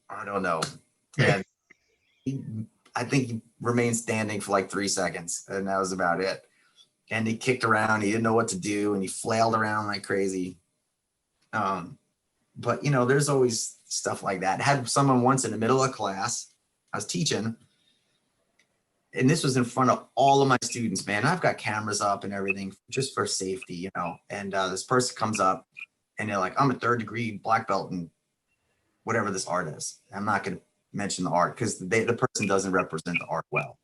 I don't know. And I think he remained standing for like 3 seconds and that was about it. And he kicked around, he didn't know what to do, and he flailed around like crazy. But there's always stuff like that. I had someone once in the middle of class, I was teaching, and this was in front of all of my students, man. I've got cameras up and everything just for safety, and this person comes up and they're like, "I'm a 3rd degree black belt in whatever this art is." I'm not going to mention the art because the person doesn't represent the art well.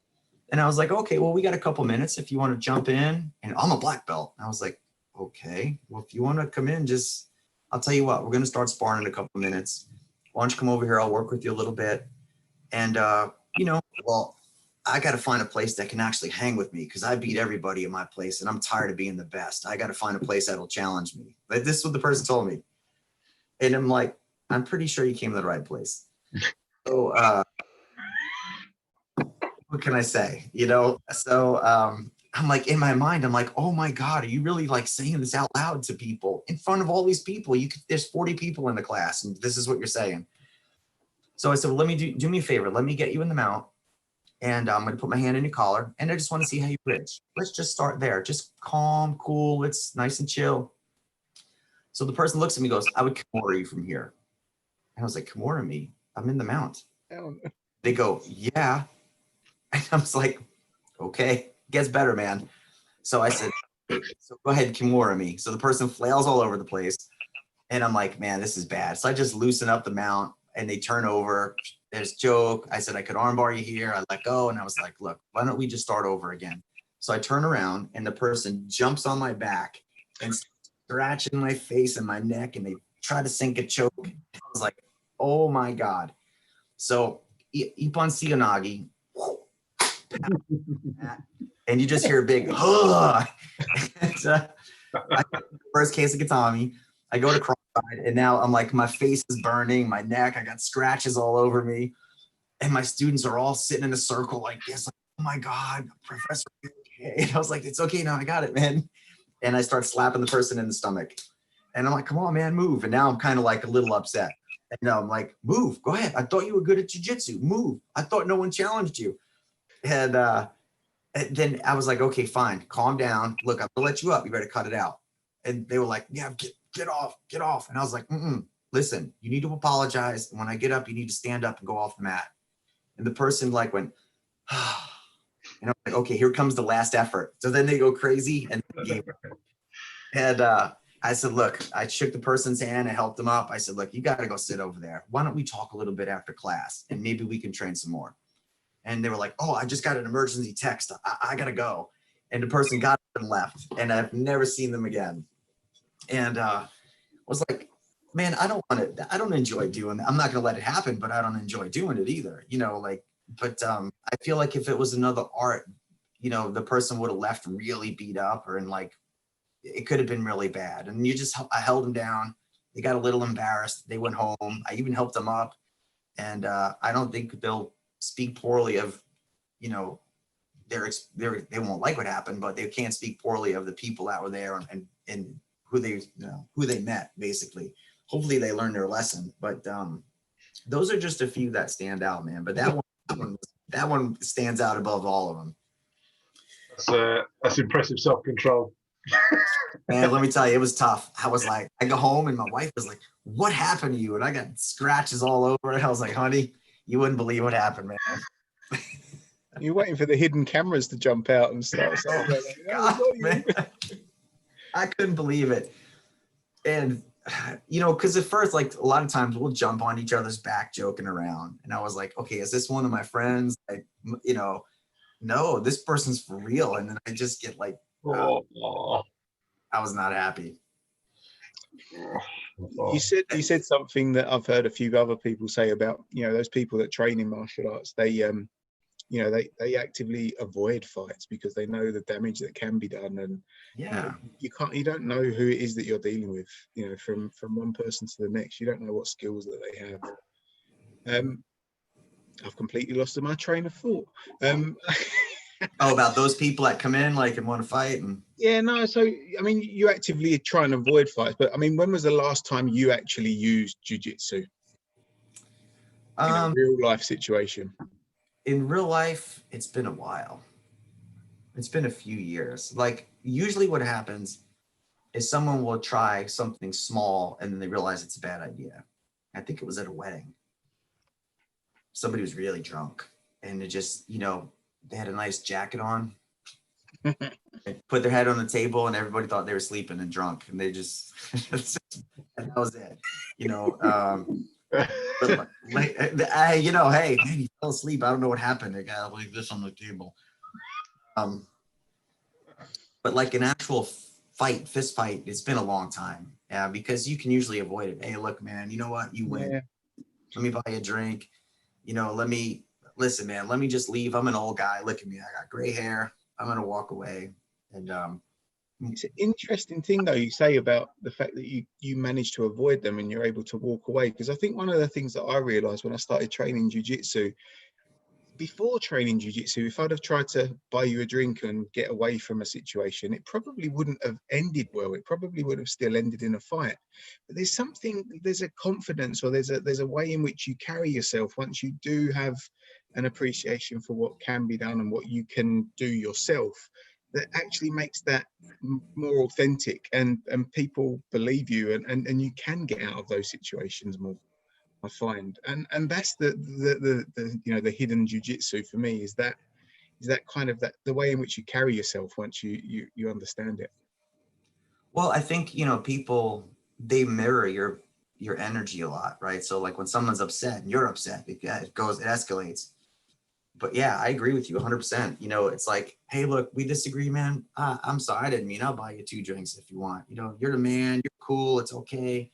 And I was like, okay, well, we got a couple minutes if you want to jump in. And I'm a black belt. And I was like, okay, well, if you want to come in, I'll tell you what, we're going to start sparring in a couple minutes. Why don't you come over here? I'll work with you a little bit. And, well, I got to find a place that can actually hang with me because I beat everybody at my place and I'm tired of being the best. I got to find a place that'll challenge me. Like, this is what the person told me. And I'm like, I'm pretty sure you came to the right place. So, what can I say? So I'm like, in my mind, I'm like, oh my God, are you really like saying this out loud to people in front of all these people? There's 40 people in the class and this is what you're saying. So I said, well, let me do me a favor. Let me get you in the mount and I'm going to put my hand in your collar and I just want to see how you bridge. Let's just start there. Just calm, cool. It's nice and chill. So the person looks at me and goes, I would Kimura you from here. And I was like, Kimura me? I'm in the mount. They go, yeah. And I was like, okay, gets better, man. So I said, so go ahead, Kimura me. So the person flails all over the place. And I'm like, man, this is bad. So I just loosen up the mount and they turn over. There's joke. I said, I could armbar you here. I let go. And I was like, look, why don't we just start over again? So I turn around and the person jumps on my back and scratching my face and my neck. And they try to sink a choke. I was like, oh my God. So Ippon Seonagi, and you just hear a big first case of Gatami. I go to cross-side and now I'm like, my face is burning, my neck, I got scratches all over me. And my students are all sitting in a circle like this, like, oh my God, Professor, okay? And I was like, it's okay now, I got it, man. And I start slapping the person in the stomach. And I'm like, come on, man, move. And now I'm kind of like a little upset. And I'm like, move, go ahead. I thought you were good at jiu-jitsu, move. I thought no one challenged you. And then I was like, okay, fine, calm down. Look, I'm gonna let you up. You better cut it out. And they were like, yeah, get off. And I was like, listen, you need to apologize. And when I get up, you need to stand up and go off the mat. And the person like went, and I'm like, okay, here comes the last effort. So then they go crazy and I said, look, I shook the person's hand, I helped them up. I said, look, you got to go sit over there. Why don't we talk a little bit after class and maybe we can train some more. And they were like, oh, I just got an emergency text. I got to go. And the person got up and left. And I've never seen them again. And I was like, man, I don't enjoy doing that. I'm not going to let it happen, but I don't enjoy doing it either. But I feel like if it was another art, the person would have left really beat up or it could have been really bad. And I held them down. They got a little embarrassed. They went home. I even helped them up. And I don't think they'll speak poorly of, they won't like what happened, but they can't speak poorly of the people that were there and who they met, basically. Hopefully they learned their lesson. But those are just a few that stand out, man. But that one stands out above all of them. That's impressive self-control. Man, let me tell you, it was tough. I was like, I go home and my wife was like, what happened to you? And I got scratches all over it. I was like, honey, you wouldn't believe what happened, man. You're waiting for the hidden cameras to jump out and start. God, man. I couldn't believe it. And, because at first, like a lot of times we'll jump on each other's back joking around. And I was like, okay, is this one of my friends? No, this person's for real. And then I just get like, I was not happy. You said something that I've heard a few other people say about, those people that train in martial arts, they actively avoid fights because they know the damage that can be done. And you don't know who it is that you're dealing with, from one person to the next. You don't know what skills that they have. I've completely lost my train of thought. About those people that come in and want to fight so you actively try and avoid fights, but when was the last time you actually used jiu-jitsu in a real life situation? In real life, it's been a while. It's been a few years. Like usually what happens is someone will try something small and then they realize it's a bad idea. I think it was at a wedding. Somebody was really drunk and it just, they had a nice jacket on, put their head on the table and everybody thought they were sleeping and drunk. And they just, that was it, but hey, man, he fell asleep. I don't know what happened. They got like this on the table. But like an actual fist fight, it's been a long time. Because you can usually avoid it. Hey, look, man, you know what? You win. Yeah. Let me buy you a drink. Listen, man, let me just leave. I'm an old guy. Look at me. I got gray hair. I'm going to walk away. And it's an interesting thing, though, you say about the fact that you manage to avoid them and you're able to walk away. Because I think one of the things that I realized when I started training jiu-jitsu, before training jiu-jitsu, if I'd have tried to buy you a drink and get away from a situation, it probably wouldn't have ended well. It probably would have still ended in a fight. But there's a confidence, or there's a way in which you carry yourself once you do have an appreciation for what can be done and what you can do yourself, that actually makes that more authentic, and people believe you, and you can get out of those situations more, I find. And that's the the hidden jiu-jitsu for me, is that kind of the way in which you carry yourself once you understand it. well, I think, people, they mirror your energy a lot, right? So like when someone's upset and you're upset, it escalates. But yeah, I agree with you 100%. It's like, hey, look, we disagree, man. I'm sorry, I didn't mean. I'll buy you 2 drinks if you want. You're the man. You're cool. It's okay.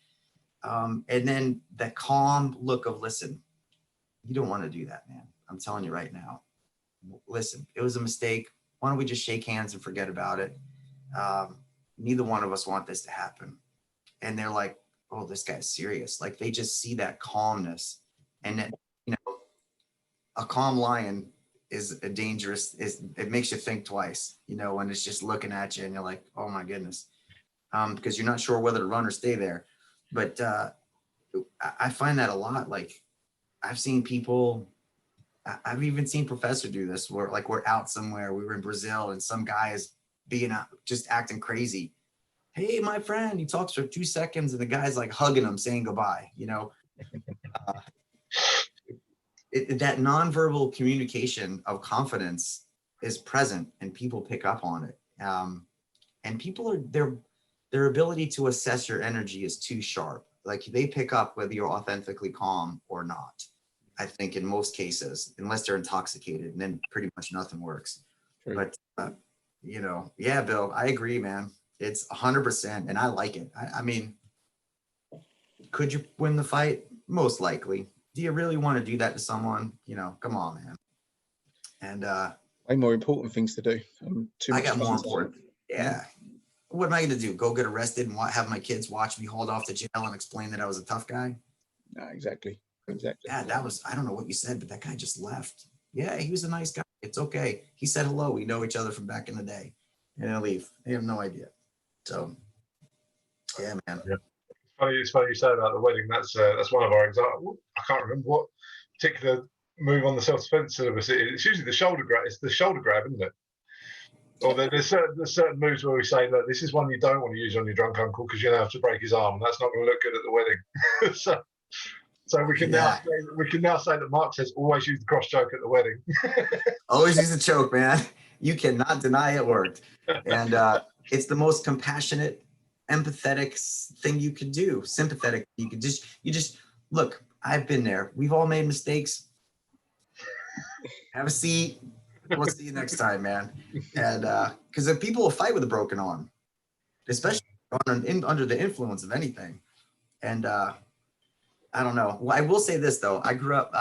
And then that calm look of, listen, you don't want to do that, man. I'm telling you right now. Listen, it was a mistake. Why don't we just shake hands and forget about it? Neither one of us want this to happen. And they're like, oh, this guy's serious. Like, they just see that calmness, and that, a calm lion is it makes you think twice, when it's just looking at you and you're like, oh my goodness. Because you're not sure whether to run or stay there. But I find that a lot. Like, I've seen people, I've even seen Professor do this, where like we're out somewhere, we were in Brazil, and some guy is just acting crazy. Hey, my friend, he talks for 2 seconds and the guy's like hugging him, saying goodbye, that nonverbal communication of confidence is present, and people pick up on it. And people their ability to assess your energy is too sharp. Like, they pick up whether you're authentically calm or not. I think in most cases, unless they're intoxicated, and then pretty much nothing works. True. But, yeah, Bill, I agree, man. It's 100%. And I like it. I mean, could you win the fight? Most likely. Do you really want to do that to someone? Come on, man. And way more important things to do. I got more important. Yeah. What am I going to do? Go get arrested and have my kids watch me hauled off to jail and explain that I was a tough guy? No, exactly. Yeah, I don't know what you said, but that guy just left. Yeah, he was a nice guy. It's okay. He said hello. We know each other from back in the day. And he'll leave. They have no idea. So, yeah, man. Yeah. It's funny you say about the wedding. That's one of our examples. I can't remember what particular move on the self-defense syllabus it is. It's usually the shoulder grab. It's the shoulder grab, isn't it? Or there's certain moves where we say, look, this is one you don't want to use on your drunk uncle because you're going to have to break his arm, and that's not going to look good at the wedding. so we can now say that Mark says always use the cross choke at the wedding. Always use the choke, man. You cannot deny it worked. And it's the most compassionate, empathetic thing you could do. Sympathetic. You just look. I've been there. We've all made mistakes. Have a seat. We'll see you next time, man. And because if people will fight with a broken arm, especially under the influence of anything. And I don't know. Well, I will say this though. I grew up.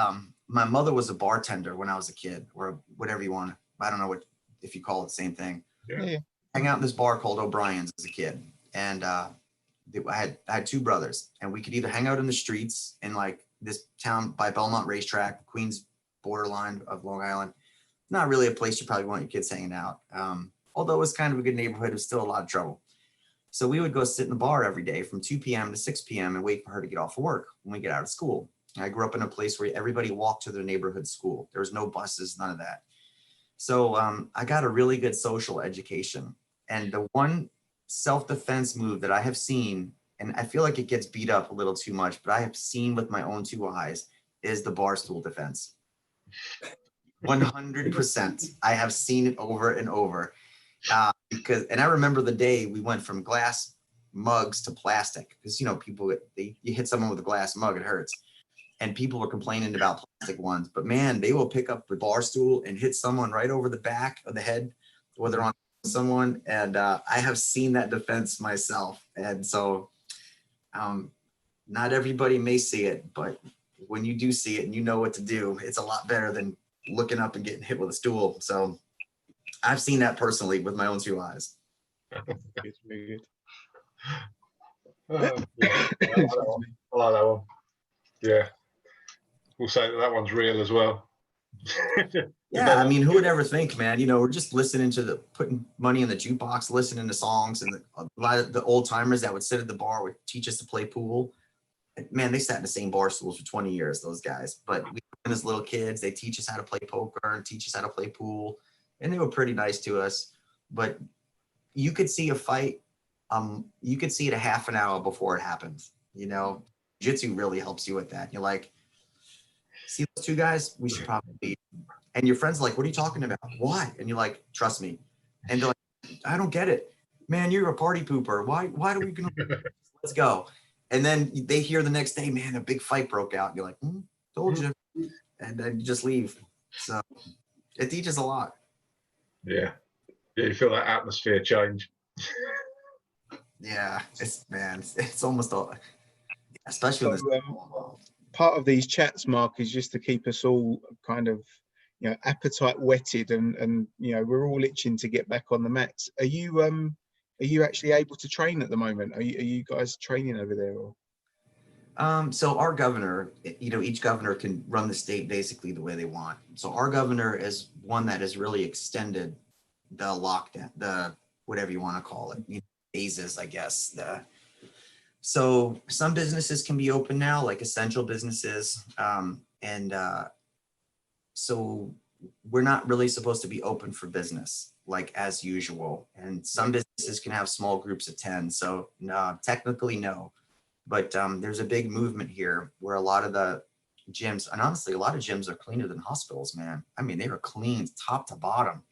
My mother was a bartender when I was a kid, or whatever you want. I don't know if you call it the same thing. Yeah. Hang out in this bar called O'Brien's as a kid, and I had 2 brothers, and we could either hang out in the streets in like this town by Belmont Racetrack, Queens borderline of Long Island. Not really a place you probably want your kids hanging out. Although it was kind of a good neighborhood, it was still a lot of trouble. So we would go sit in the bar every day from 2 p.m. to 6 p.m. and wait for her to get off of work when we get out of school. I grew up in a place where everybody walked to their neighborhood school. There was no buses, none of that. So I got a really good social education. And the one self-defense move that I have seen, and I feel like it gets beat up a little too much, but I have seen with my own 2 eyes, is the bar stool defense. 100%. I have seen it over and over. And I remember the day we went from glass mugs to plastic, because people, you hit someone with a glass mug, it hurts. And people were complaining about plastic ones, but man, they will pick up the bar stool and hit someone right over the back of the head, or they're on someone, and I have seen that defense myself. And so not everybody may see it, but when you do see it and you know what to do, it's a lot better than looking up and getting hit with a stool. So I've seen that personally with my own two eyes. Good, very good. Yeah. I like that one. Yeah. We'll say that one's real as well. Yeah, I mean, who would ever think, man? You know, we're just listening to putting money in the jukebox, listening to songs, and a lot of the old timers that would sit at the bar would teach us to play pool. Man, they sat in the same bar stools for 20 years, those guys. But we were as little kids, they teach us how to play poker and teach us how to play pool, and they were pretty nice to us. But you could see a fight, you could see it a half an hour before it happens. You know, jiu-jitsu really helps you with that. You're like, see those two guys? We should probably leave. And your friend's like, what are you talking about? Why? And you're like, trust me. And they're like, I don't get it. Man, you're a party pooper. Why do we gonna let's go? And then they hear the next day, man, a big fight broke out. You're like, told you. And then you just leave. So it teaches a lot. Yeah. Yeah, you feel that atmosphere change. Yeah, it's almost all, especially when So, part of these chats, Mark, is just to keep us all kind of, you know, appetite whetted, and you know, we're all itching to get back on the mats. Are you actually able to train at the moment? Are you guys training over there? Or? So our governor, you know, each governor can run the state basically the way they want. So our governor is one that has really extended the lockdown, the whatever you want to call it, you know, phases, I guess. So some businesses can be open now, like essential businesses, so we're not really supposed to be open for business like as usual. And some businesses can have small groups of 10. So technically no, but there's a big movement here where a lot of the gyms, and honestly, a lot of gyms are cleaner than hospitals, man. I mean, they are clean top to bottom.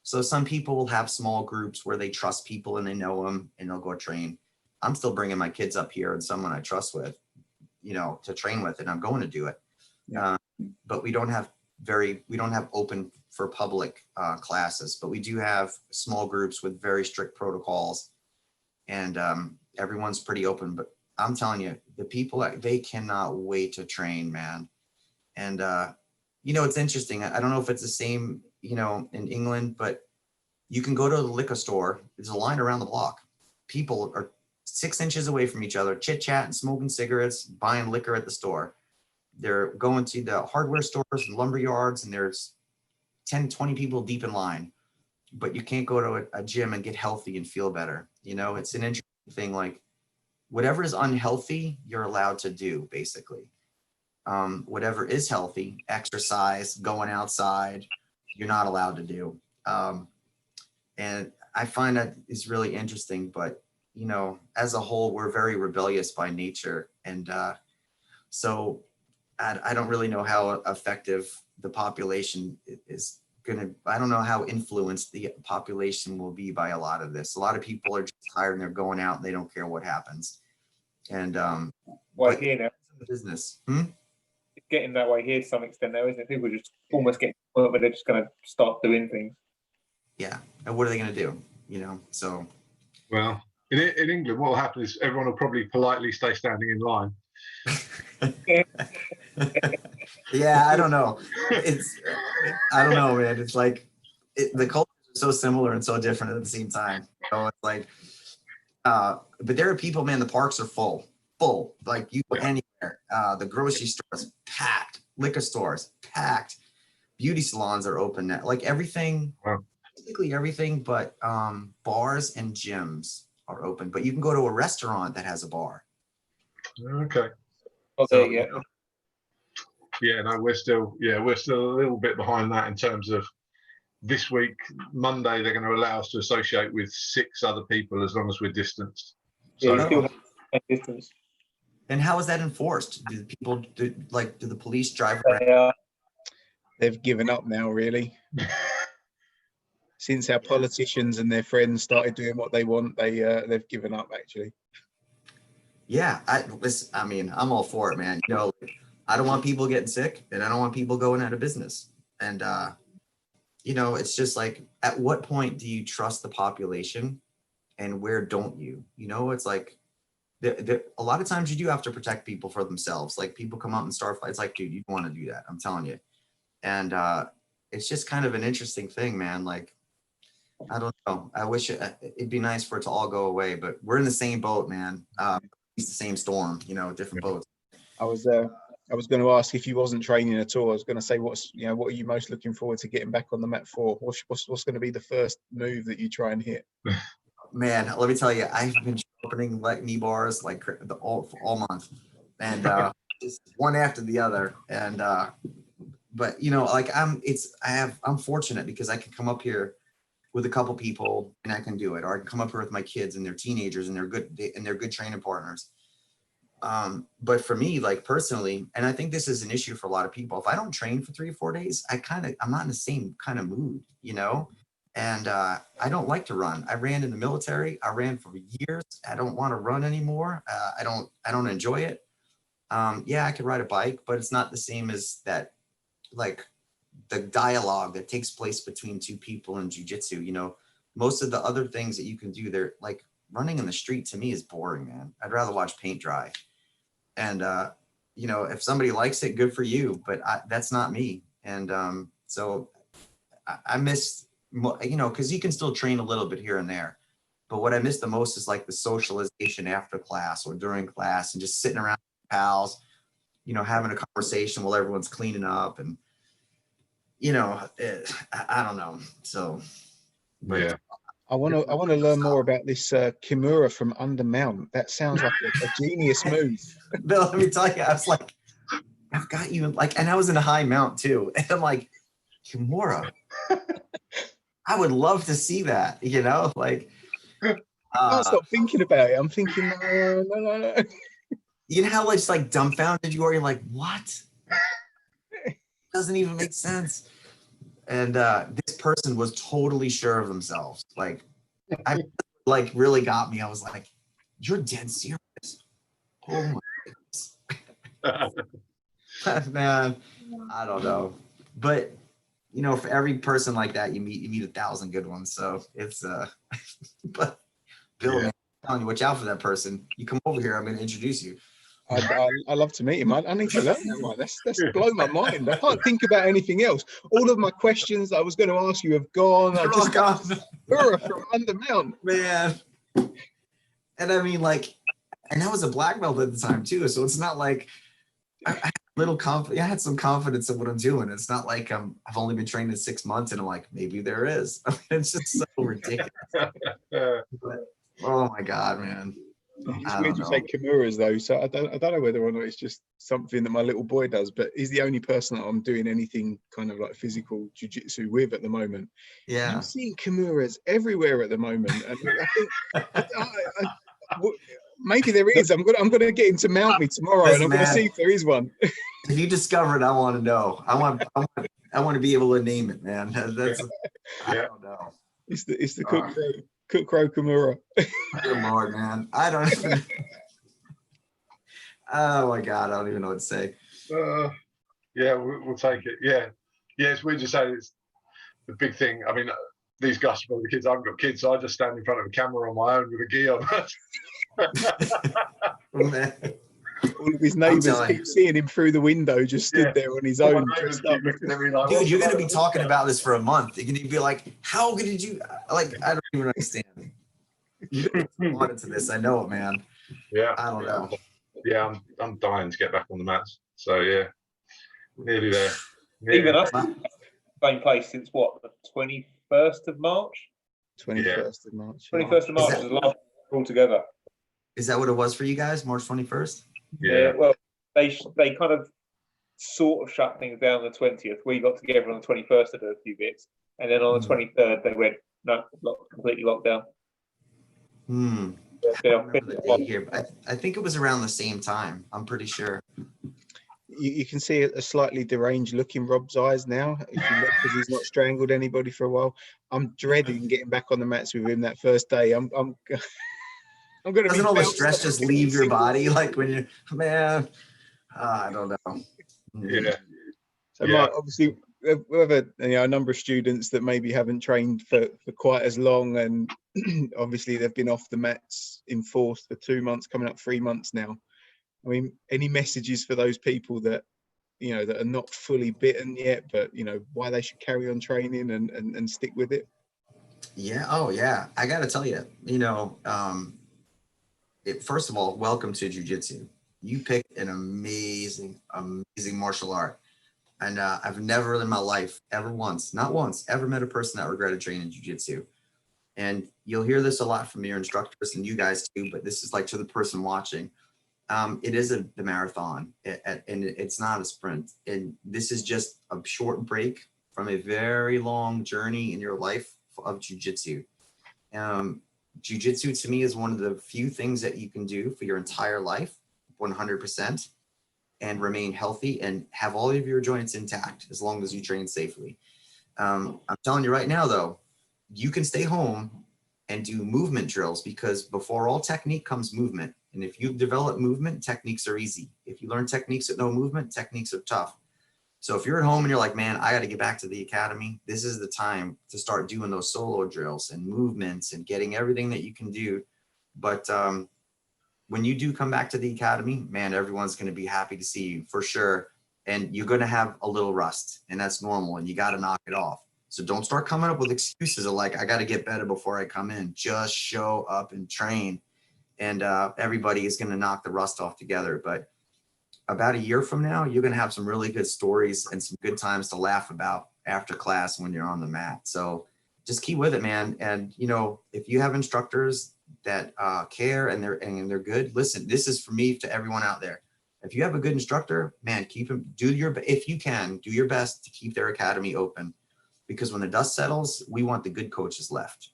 So some people will have small groups where they trust people and they know them and they'll go train. I'm still bringing my kids up here and someone I trust with, you know, to train with, and I'm going to do it. Yeah. But we don't have open for public classes, but we do have small groups with very strict protocols, and everyone's pretty open. But I'm telling you, the people, they cannot wait to train, man. And you know, it's interesting. I don't know if it's the same, you know, in England, but you can go to the liquor store. There's a line around the block. People are 6 inches away from each other, chit-chatting, smoking cigarettes, buying liquor at the store. They're going to the hardware stores and lumber yards, and there's 10, 20 people deep in line. But you can't go to a gym and get healthy and feel better. You know, it's an interesting thing. Like, whatever is unhealthy, you're allowed to do, basically. Whatever is healthy, exercise, going outside, you're not allowed to do. And I find that is really interesting. But, you know, as a whole, we're very rebellious by nature. And so I don't really know how effective the population is going to, I don't know how influenced the population will be by a lot of this. A lot of people are just tired and they're going out and they don't care what happens. And well, here now, business. It's getting that way here to some extent, though, isn't it? People are just almost getting to the point where they're just going to start doing things. Yeah. And what are they going to do? You know, so. Well, in England, what will happen is everyone will probably politely stay standing in line. Yeah, I don't know. I don't know, man. It's like the cultures are so similar and so different at the same time. So it's like, but there are people, man, the parks are full. Like, you go anywhere. The grocery stores packed, liquor stores packed, beauty salons are open now. Like everything, basically everything, but bars and gyms are open. But you can go to a restaurant that has a bar. Okay. Okay, yeah. Yeah, no, we're still a little bit behind that in terms of this week, Monday, they're going to allow us to associate with 6 other people as long as we're distanced. So, Yeah, you still have distance. And how is that enforced? Do the police drive around? They've given up now, really. Since our politicians and their friends started doing what they want, they've given up, actually. Yeah, I mean, I'm all for it, man. You know, I don't want people getting sick, and I don't want people going out of business. And you know, it's just like, at what point do you trust the population and where don't you? You know, it's like, a lot of times you do have to protect people for themselves. Like people come out and start fights. Like, dude, you don't want to do that. I'm telling you. And it's just kind of an interesting thing, man. Like, I don't know. I wish it'd be nice for it to all go away, but we're in the same boat, man. It's the same storm, you know, different boats. I was going to ask if you wasn't training at all. I was going to say, what are you most looking forward to getting back on the mat for? What's going to be the first move that you try and hit? Man, let me tell you, I've been opening like knee bars like all month, and just one after the other. And but you know, like I'm fortunate because I can come up here with a couple people and I can do it, or I can come up here with my kids and they're teenagers and they're good training partners. But for me, like personally, and I think this is an issue for a lot of people, if I don't train for 3 or 4 days, I'm not in the same kind of mood, you know. And I don't like to run. I ran in the military. I ran for years. I don't want to run anymore. I don't enjoy it. Yeah, I could ride a bike, but it's not the same as that, like the dialogue that takes place between two people in jiu-jitsu. You know, most of the other things that you can do, they're like running in the street to me is boring, man. I'd rather watch paint dry. And, you know, if somebody likes it, good for you, but that's not me. And so I miss, you know, because you can still train a little bit here and there, but what I miss the most is like the socialization after class or during class and just sitting around with pals, you know, having a conversation while everyone's cleaning up, and you know, I don't know. So, but Yeah. I want to learn more about this Kimura from Undermount. That sounds like a genius move. Bill, let me tell you, I was like, I've got you like, and I was in a high mount too, and I'm like, Kimura. I would love to see that, you know, like. I can't stop thinking about it. I'm thinking, no. You know how it's like dumbfounded you are? You're like, what? Doesn't even make sense. And this person was totally sure of themselves. Like, I like really got me. I was like, you're dead serious. Oh my goodness. Man, I don't know. But you know, for every person like that you meet 1,000 good ones. So it's but Bill, man, I'm telling you, watch out for that person. You come over here, I'm gonna introduce you. I love to meet him. I need to learn that one. That's blown my mind. I can't think about anything else. All of my questions I was going to ask you have gone. I just got from Undermount, man. And I mean, like, and I was a black belt at the time too, so it's not like I had I had some confidence in what I'm doing. It's not like I've only been training 6 months and I'm like, maybe there is. I mean, it's just so ridiculous. But, oh my God, man. It's weird you say Kimuras though, so I don't know whether or not it's just something that my little boy does, but he's the only person that I'm doing anything kind of like physical jiu-jitsu with at the moment. Yeah, I'm seeing Kimuras everywhere at the moment, and I think maybe there is. I'm gonna get him to mount me tomorrow. Listen, and I'm gonna see if there is one. If you discover it, I want to know. I want to be able to name it, man. That's I don't know. It's the Cukro Kimura. Good Lord, man. I don't even. Oh my God, I don't even know what to say. Yeah, we'll take it. Yeah, it's weird to say it's the big thing. I mean, these guys, the kids, I haven't got kids, so I just stand in front of a camera on my own with a gi on. All of his neighbours keep seeing him through the window, just stood there on his own. Like, dude, you're going to be talking about this for a month. You're going to be like, how did you, like, I don't even understand. You wanted to this. I know it, man. Yeah. I don't know. Yeah, I'm dying to get back on the mats. So, yeah, nearly there. Even us, same place since what, the 21st of March? 21st of March. 21st of March is the last all together. Is that what it was for you guys, March 21st? Yeah. Well, they kind of sort of shut things down on the 20th. We got together on the 21st to do a few bits, and then on the 23rd they went completely locked down. I don't remember the date here, but I think it was around the same time. I'm pretty sure. You can see a slightly deranged look in Rob's eyes now, because he's not strangled anybody for a while. I'm dreading getting back on the mats with him that first day. I'm going to. Doesn't all the stress just leave your body? Like when you, man, I don't know. Yeah. So Mark, obviously we have a number of students that maybe haven't trained for quite as long, and obviously they've been off the mats in force for 2 months, coming up 3 months now. I mean, any messages for those people that, you know, that are not fully bitten yet, but, you know, why they should carry on training and stick with it? Yeah. Oh, yeah. I got to tell you, you know, first of all, welcome to jiu-jitsu. You picked an amazing, amazing martial art. And I've never in my life, not once, ever met a person that regretted training jiu-jitsu. And you'll hear this a lot from your instructors and you guys too, but this is like to the person watching. It is the marathon, and it's not a sprint. And this is just a short break from a very long journey in your life of jiu-jitsu. Jiu-jitsu to me is one of the few things that you can do for your entire life, 100%. And remain healthy and have all of your joints intact as long as you train safely. I'm telling you right now, though, you can stay home and do movement drills, because before all technique comes movement. And if you develop movement, techniques are easy. If you learn techniques with no movement, techniques are tough. So if you're at home and you're like, man, I got to get back to the academy, this is the time to start doing those solo drills and movements and getting everything that you can do. But when you do come back to the academy, man, everyone's going to be happy to see you for sure. And you're going to have a little rust, and that's normal, and you got to knock it off. So don't start coming up with excuses of like, I got to get better before I come in. Just show up and train, and everybody is going to knock the rust off together. But about a year from now, you're going to have some really good stories and some good times to laugh about after class when you're on the mat. So just keep with it, man. And, you know, if you have instructors that care and they're good, listen, this is for me to everyone out there. If you have a good instructor, man, keep them, if you can, do your best to keep their academy open, because when the dust settles, we want the good coaches left.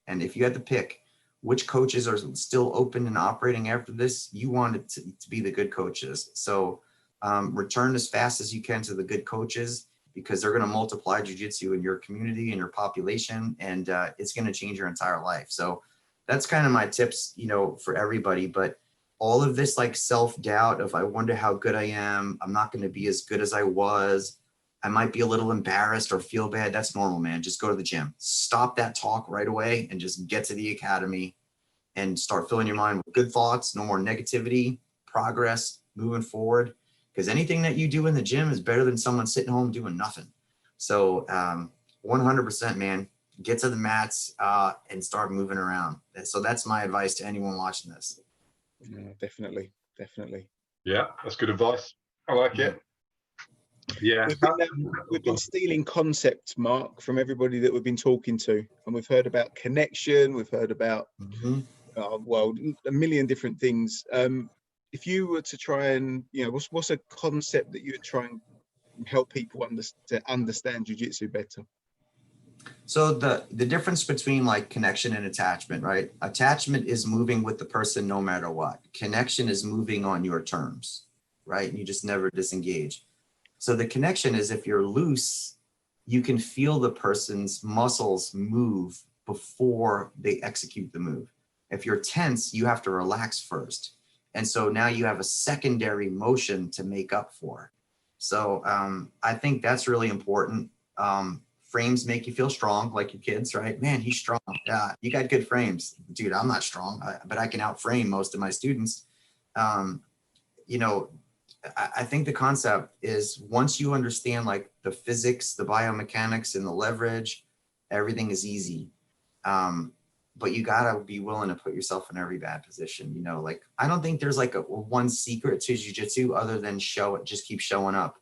And if you had to pick which coaches are still open and operating after this, you want it to be the good coaches. So return as fast as you can to the good coaches, because they're going to multiply jiu-jitsu in your community and your population, and it's going to change your entire life. So that's kind of my tips, you know, for everybody. But all of this like self-doubt of, I wonder how good I am, I'm not going to be as good as I was, I might be a little embarrassed or feel bad, that's normal, man. Just go to the gym. Stop that talk right away and just get to the academy and start filling your mind with good thoughts, no more negativity, progress, moving forward. Because anything that you do in the gym is better than someone sitting home doing nothing. So 100%, man, get to the mats and start moving around. So that's my advice to anyone watching this. Yeah, definitely. Yeah, that's good advice. I like it. Yeah. We've been stealing concepts, Mark, from everybody that we've been talking to. And we've heard about connection. We've heard about, well, a million different things. If you were to try and, you know, what's a concept that you would try and help people understand jiu-jitsu better? So the difference between like connection and attachment, right? Attachment is moving with the person no matter what. Connection is moving on your terms, right? And you just never disengage. So the connection is, if you're loose, you can feel the person's muscles move before they execute the move. If you're tense, you have to relax first. And so now you have a secondary motion to make up for. So I think that's really important. Frames make you feel strong, like your kids, right? Man, he's strong. Yeah, you got good frames. Dude, I'm not strong, but I can outframe most of my students. You know, I think the concept is, once you understand like the physics, the biomechanics, and the leverage, everything is easy. But you gotta be willing to put yourself in every bad position. You know, like, I don't think there's like one secret to jiu-jitsu other than just keep showing up.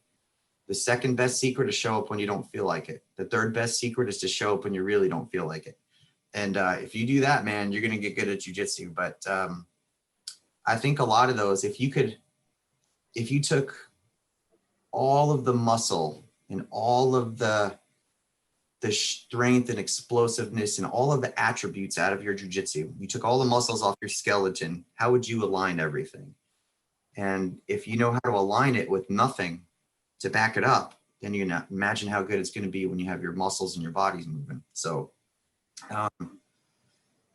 The second best secret is show up when you don't feel like it. The third best secret is to show up when you really don't feel like it. And if you do that, man, you're gonna get good at jiu-jitsu. But I think a lot of those, if you took all of the muscle and all of the strength and explosiveness and all of the attributes out of your jiu-jitsu, you took all the muscles off your skeleton, how would you align everything? And if you know how to align it with nothing to back it up, then you can imagine how good it's going to be when you have your muscles and your bodies moving. So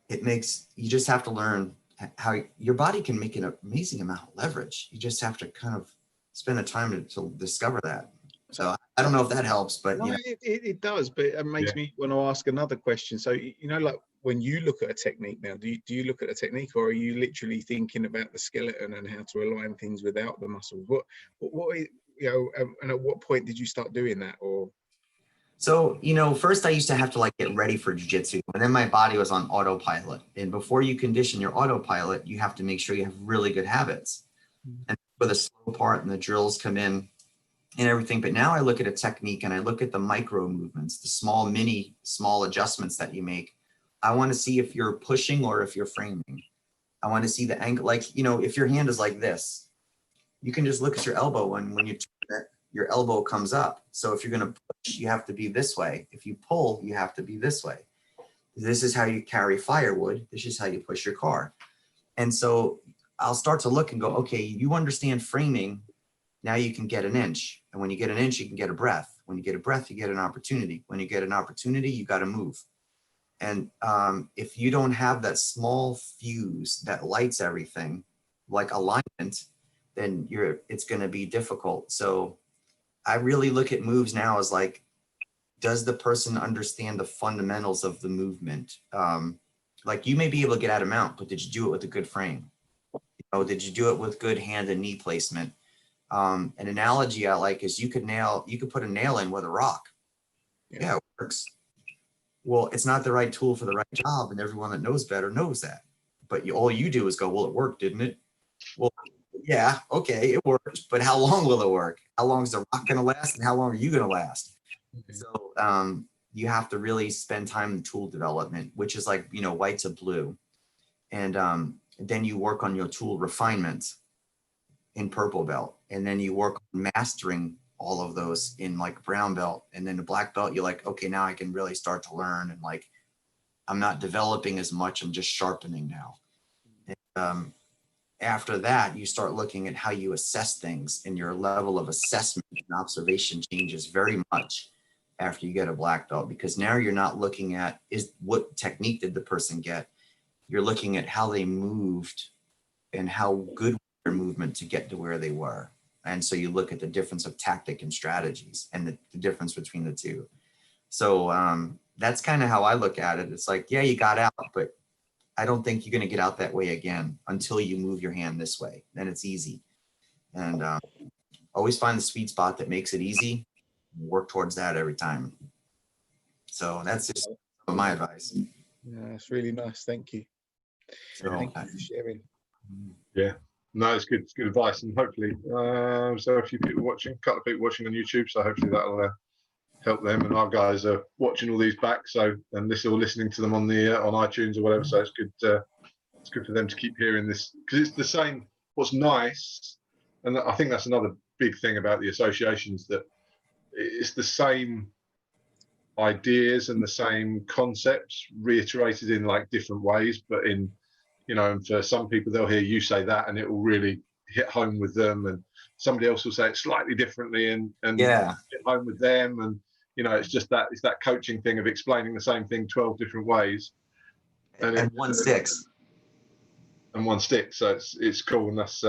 you just have to learn how your body can make an amazing amount of leverage. You just have to kind of spend the time to discover that. So I don't know if that helps, but No, you know. it does, but it makes me want to ask another question. So, you know, like when you look at a technique now, do you look at a technique, or are you literally thinking about the skeleton and how to align things without the muscles? What you know, and at what point did you start doing that? Or So, you know, first I used to have to like get ready for jiu-jitsu, and then my body was on autopilot. And before you condition your autopilot, you have to make sure you have really good habits. And for the slow part and the drills come in and everything. But now I look at a technique and I look at the micro movements, the small adjustments that you make. I want to see if you're pushing or if you're framing. I want to see the angle, like, you know, if your hand is like this, you can just look at your elbow, and when you turn it, your elbow comes up. So if you're going to push, you have to be this way. If you pull, you have to be this way. This is how you carry firewood. This is how you push your car. And so I'll start to look and go, okay, you understand framing. Now you can get an inch. And when you get an inch, you can get a breath. When you get a breath, you get an opportunity. When you get an opportunity, you got to move. And if you don't have that small fuse that lights everything, like alignment, then it's going to be difficult. So I really look at moves now as like, does the person understand the fundamentals of the movement? Like you may be able to get out of mount, but did you do it with a good frame? You know, did you do it with good hand and knee placement? An analogy I like is you could put a nail in with a rock. Yeah, it works. Well, it's not the right tool for the right job, and everyone that knows better knows that. But all you do is go, well, it worked, didn't it? Well, yeah, okay, it worked, but how long will it work? How long is the rock going to last, and how long are you going to last? So you have to really spend time in tool development, which is like, you know, white to blue. And then you work on your tool refinement in purple belt. And then you work on mastering all of those in like brown belt. And then the black belt, you're like, okay, now I can really start to learn. And like, I'm not developing as much, I'm just sharpening now. And, after that, you start looking at how you assess things, and your level of assessment and observation changes very much after you get a black belt, because now you're not looking at what technique did the person get. You're looking at how they moved and how good was their movement to get to where they were. And so you look at the difference of tactic and strategies and the difference between the two. So that's kind of how I look at it. It's like, yeah, you got out, but I don't think you're going to get out that way again until you move your hand this way. Then it's easy. And always find the sweet spot that makes it easy. Work towards that every time. So that's just my advice. yeah, that's really nice. Thank you. So, Thank you for sharing. Yeah, no, it's good. It's good advice, and hopefully, so a few people watching, a couple of people watching on YouTube. So hopefully that'll help them. And our guys are watching all these back, so and this or listening to them on the on iTunes or whatever. So it's good. It's good for them to keep hearing this, because it's the same. What's nice, and I think that's another big thing about the associations, that it's the same ideas and the same concepts reiterated in like different ways, but in, you know, and for some people they'll hear you say that and it will really hit home with them, and somebody else will say it slightly differently and yeah, hit home with them. And you know, it's just that it's that coaching thing of explaining the same thing 12 different ways, and one sticks. And one sticks. So it's cool, and that's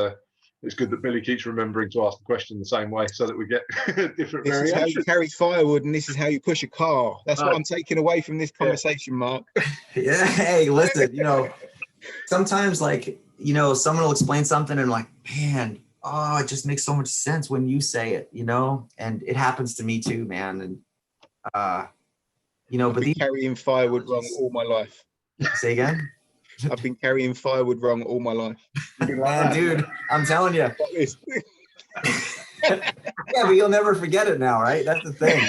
it's good that Billy keeps remembering to ask the question the same way so that we get different This is how you variations. carry firewood, and this is how you push a car. That's what I'm taking away from this conversation, Mark. Yeah, hey, listen, you know, sometimes like, you know, someone will explain something and like, man, oh, it just makes so much sense when you say it, you know, and it happens to me too, man. And you know, I've but been carrying firewood wrong all my life. Say again? I've been carrying firewood wrong all my life. Man, dude, I'm telling you. Like this. Yeah, but you'll never forget it now, right? That's the thing.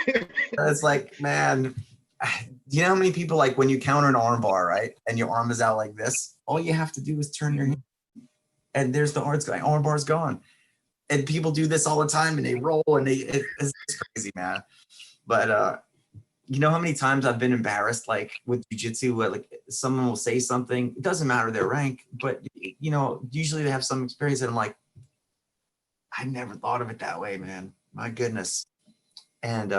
It's like, man, do you know how many people, like when you counter an arm bar, right? And your arm is out like this, all you have to do is turn your hand. And there's the arm bar's gone. And people do this all the time, and they roll, and it's crazy, man. But you know how many times I've been embarrassed, like with jiu-jitsu, where like someone will say something, it doesn't matter their rank, but you know, usually they have some experience, and I'm like, I never thought of it that way, man. My goodness. And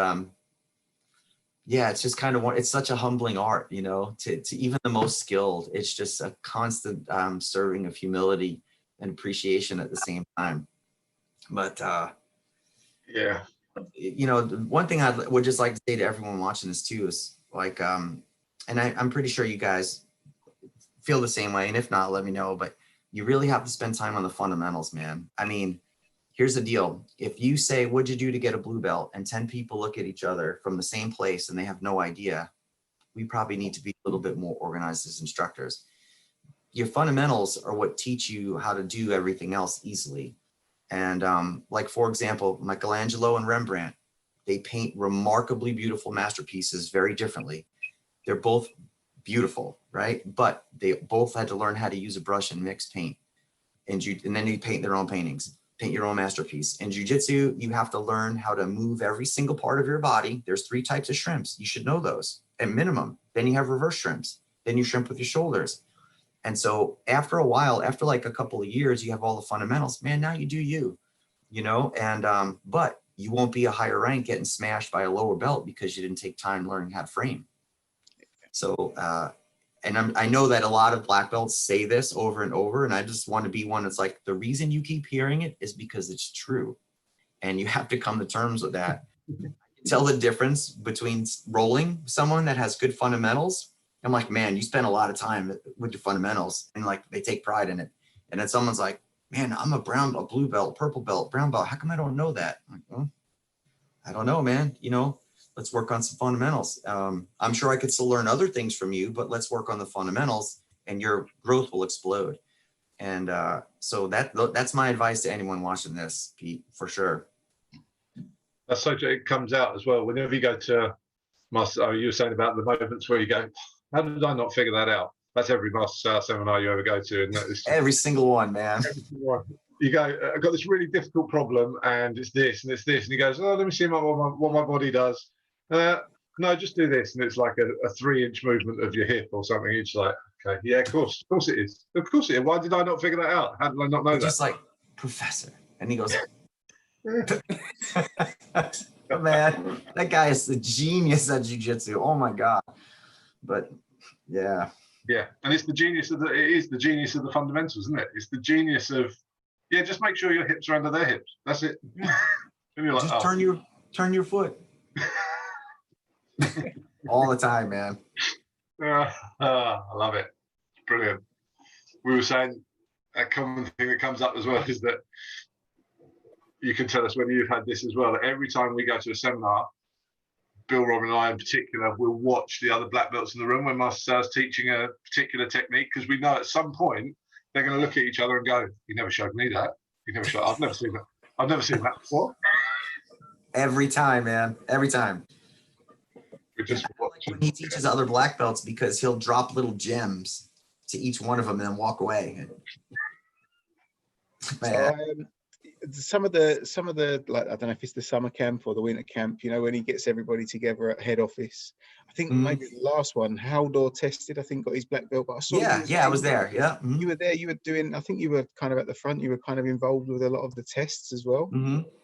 yeah, it's just kind of it's such a humbling art, you know, to even the most skilled. It's just a constant serving of humility and appreciation at the same time. But yeah, you know, the one thing I would just like to say to everyone watching this too is like, and I'm pretty sure you guys feel the same way. And if not, let me know. But you really have to spend time on the fundamentals, man. I mean, here's the deal. If you say, what'd you do to get a blue belt? And 10 people look at each other from the same place and they have no idea, we probably need to be a little bit more organized as instructors. Your fundamentals are what teach you how to do everything else easily. And like, for example, Michelangelo and Rembrandt, they paint remarkably beautiful masterpieces very differently. They're both beautiful, right? But they both had to learn how to use a brush and mix paint. And then you paint their own paintings, paint your own masterpiece. In jiu-jitsu, you have to learn how to move every single part of your body. There's 3 types of shrimps. You should know those at minimum. Then you have reverse shrimps. Then you shrimp with your shoulders. And so after a while, after like a couple of years, you have all the fundamentals, man, now you do you know, and, but you won't be a higher rank getting smashed by a lower belt because you didn't take time learning how to frame. So, and I know that a lot of black belts say this over and over, and I just want to be one that's like, the reason you keep hearing it is because it's true. And you have to come to terms with that. Tell the difference between rolling someone that has good fundamentals. I'm like, man, you spend a lot of time with your fundamentals, and like they take pride in it. And then someone's like, man, I'm a brown belt, blue belt, purple belt, brown belt. How come I don't know that? I'm like, well, I don't know, man. You know, let's work on some fundamentals. I'm sure I could still learn other things from you, but let's work on the fundamentals and your growth will explode. And so that's my advice to anyone watching this, Pete, for sure. That's so it comes out as well. Whenever you go to you were saying about the moments where you go, how did I not figure that out? That's every master seminar you ever go to. And every single one, man. Every single one. You go, I've got this really difficult problem and it's this and it's this. And he goes, oh, let me see what my body does. No, just do this. And it's like a 3-inch movement of your hip or something. It's like, okay, yeah, of course it is. Of course it is. Why did I not figure that out? How did I not know that? Just like, professor. And he goes, man, that guy is the genius at jiu-jitsu. Oh my God. But yeah. Yeah. And it's the genius of the fundamentals, isn't it? It's the genius of, yeah, just make sure your hips are under their hips. That's it. And you're like, just turn your foot. All the time, man. I love it. Brilliant. We were saying a common thing that comes up as well is that you can tell us whether you've had this as well, that every time we go to a seminar, Bill, Rob and I in particular will watch the other black belts in the room when Master Sauer's teaching a particular technique, because we know at some point they're going to look at each other and go, you never showed me that. I've never seen that. I've never seen that before. Every time, man. Every time. We're just watching. When he teaches other black belts, because he'll drop little gems to each one of them and then walk away. Man. Some of the like, I don't know if it's the summer camp or the winter camp, you know, when he gets everybody together at head office. I think maybe the last one, Haldor tested, I think, got his black belt. But I saw I was there. Yeah. You were there, you were doing, I think you were kind of at the front, you were kind of involved with a lot of the tests as well.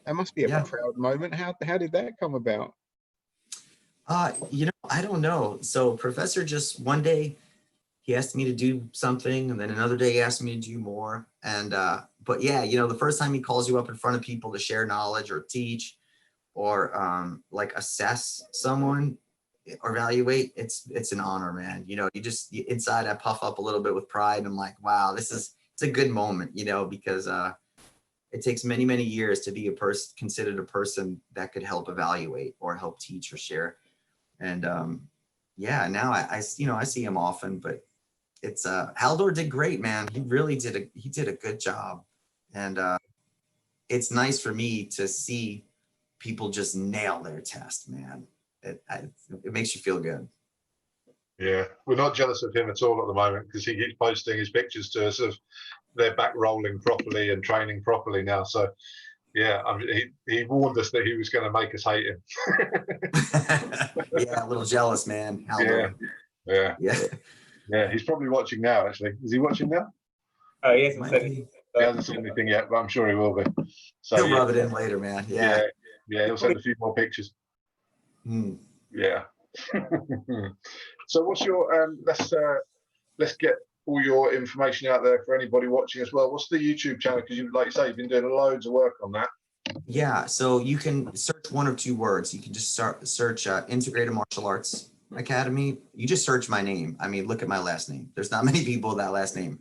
That must be a proud moment. How did that come about? You know, I don't know. So Professor just one day he asked me to do something, and then another day he asked me to do more. And but yeah, you know, the first time he calls you up in front of people to share knowledge or teach or like assess someone or evaluate, it's an honor, man. You know, inside I puff up a little bit with pride. And I'm like, wow, it's a good moment, you know, because it takes many, many years to be considered a person that could help evaluate or help teach or share. And yeah, now I see him often, but it's Haldor did great, man. He really did a good job. And it's nice for me to see people just nail their test, man. It makes you feel good. Yeah, we're not jealous of him at all at the moment, because he keeps posting his pictures to us of their back rolling properly and training properly now. So yeah, I mean, he warned us that he was going to make us hate him. Yeah, a little jealous, man. Haldor. Yeah. He's probably watching now. Actually, is he watching now? Oh, he hasn't said anything. He hasn't seen anything yet, but I'm sure he will be. So he'll rub it in later, man. Yeah. He'll send a few more pictures. Yeah. So what's your let's get all your information out there for anybody watching as well. What's the YouTube channel? Because like you say, you've been doing loads of work on that. Yeah, so you can search one of two words. You can just search Integrated Martial Arts Academy. You just search my name. I mean, look at my last name. There's not many people with that last name.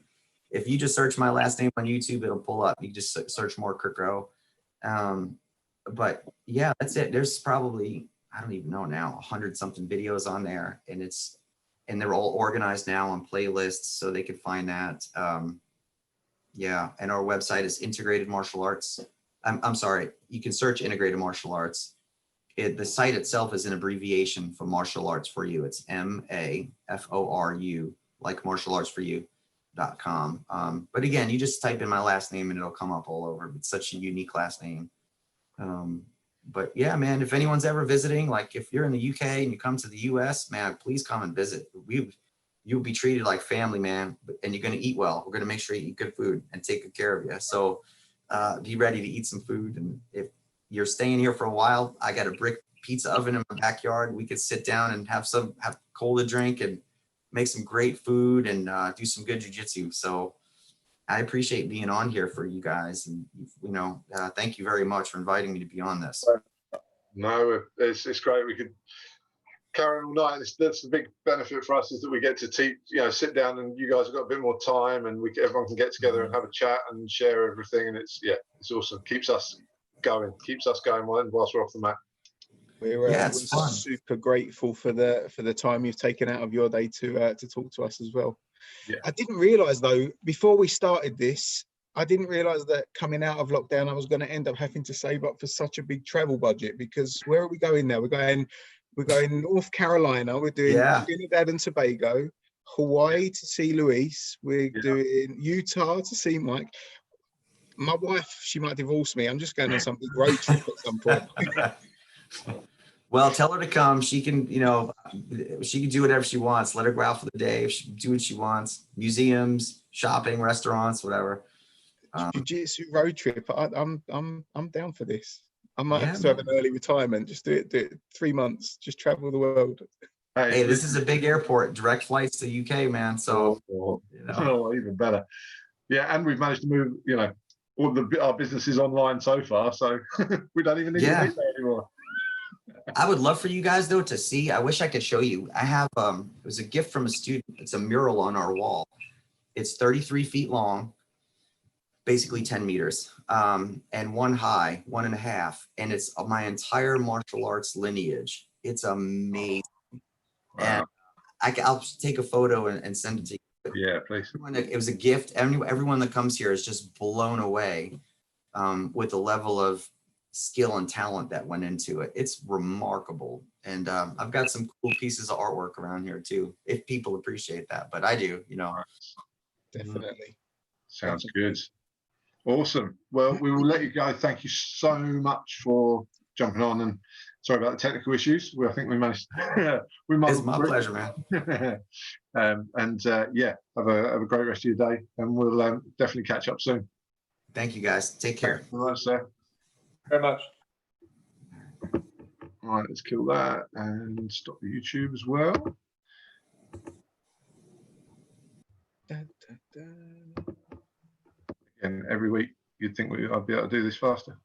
If you just search my last name on YouTube, it'll pull up. You can just search more Cukro. But yeah, that's it. There's probably, I don't even know now, 100 something videos on there, and they're all organized now on playlists, so they could find that. Yeah, and our website is Integrated Martial Arts. I'm sorry, you can search Integrated Martial Arts. The site itself is an abbreviation for martial arts for you. It's MAFORU, like martial arts for you.com. But again, you just type in my last name and it'll come up all over. It's such a unique last name. But yeah, man, if anyone's ever visiting, like if you're in the UK and you come to the US, man, please come and visit. You'll be treated like family, man, and you're going to eat well. We're going to make sure you eat good food and take good care of you. So be ready to eat some food. And if you're staying here for a while, I got a brick pizza oven in my backyard. We could sit down and have cold to drink and make some great food and do some good jiu-jitsu. So I appreciate being on here for you guys. And, thank you very much for inviting me to be on this. No, it's great. We could carry on all night. That's the big benefit for us, is that we get to teach, sit down, and you guys have got a bit more time, and everyone can get together and have a chat and share everything. And it's awesome. Keeps us going whilst we're off the mat. We're super grateful for the time you've taken out of your day to talk to us as well. Yeah. I didn't realize though, before we started this, I didn't realize that coming out of lockdown, I was going to end up having to save up for such a big travel budget, because where are we going now? We're going North Carolina. We're doing Trinidad and Tobago, Hawaii to see Luis. We're doing Utah to see Mike. My wife, she might divorce me. I'm just going on some big road trip at some point. Well, tell her to come. She can, she can do whatever she wants. Let her go out for the day. She can do what she wants. Museums, shopping, restaurants, whatever. Jiu-jitsu road trip. I'm down for this. I might have to have an early retirement. Just do it 3 months. Just travel the world. Hey, this is a big airport. Direct flights to UK, man. So even better. Yeah, and we've managed to move, all our businesses online so far, so we don't even need to meet there anymore. I would love for you guys though to see. I wish I could show you. I have it was a gift from a student. It's a mural on our wall. It's 33 feet long, basically 10 meters, and 1 high, 1.5, and it's my entire martial arts lineage. It's amazing. Wow. And I'll take a photo and send it to you. Yeah, please. It was a gift. Everyone that comes here is just blown away with the level of skill and talent that went into it. It's remarkable. And I've got some cool pieces of artwork around here too, if people appreciate that. But I do, Definitely. Sounds good. Awesome. Well, we will let you go. Thank you so much for jumping on, and sorry about the technical issues. I think we managed. It's my pleasure, man. Have a great rest of your day, and we'll definitely catch up soon. Thank you, guys. Take care. Thanks very much, sir. Very much. All right, let's kill that and stop the YouTube as well. Again, every week you'd think I'd be able to do this faster.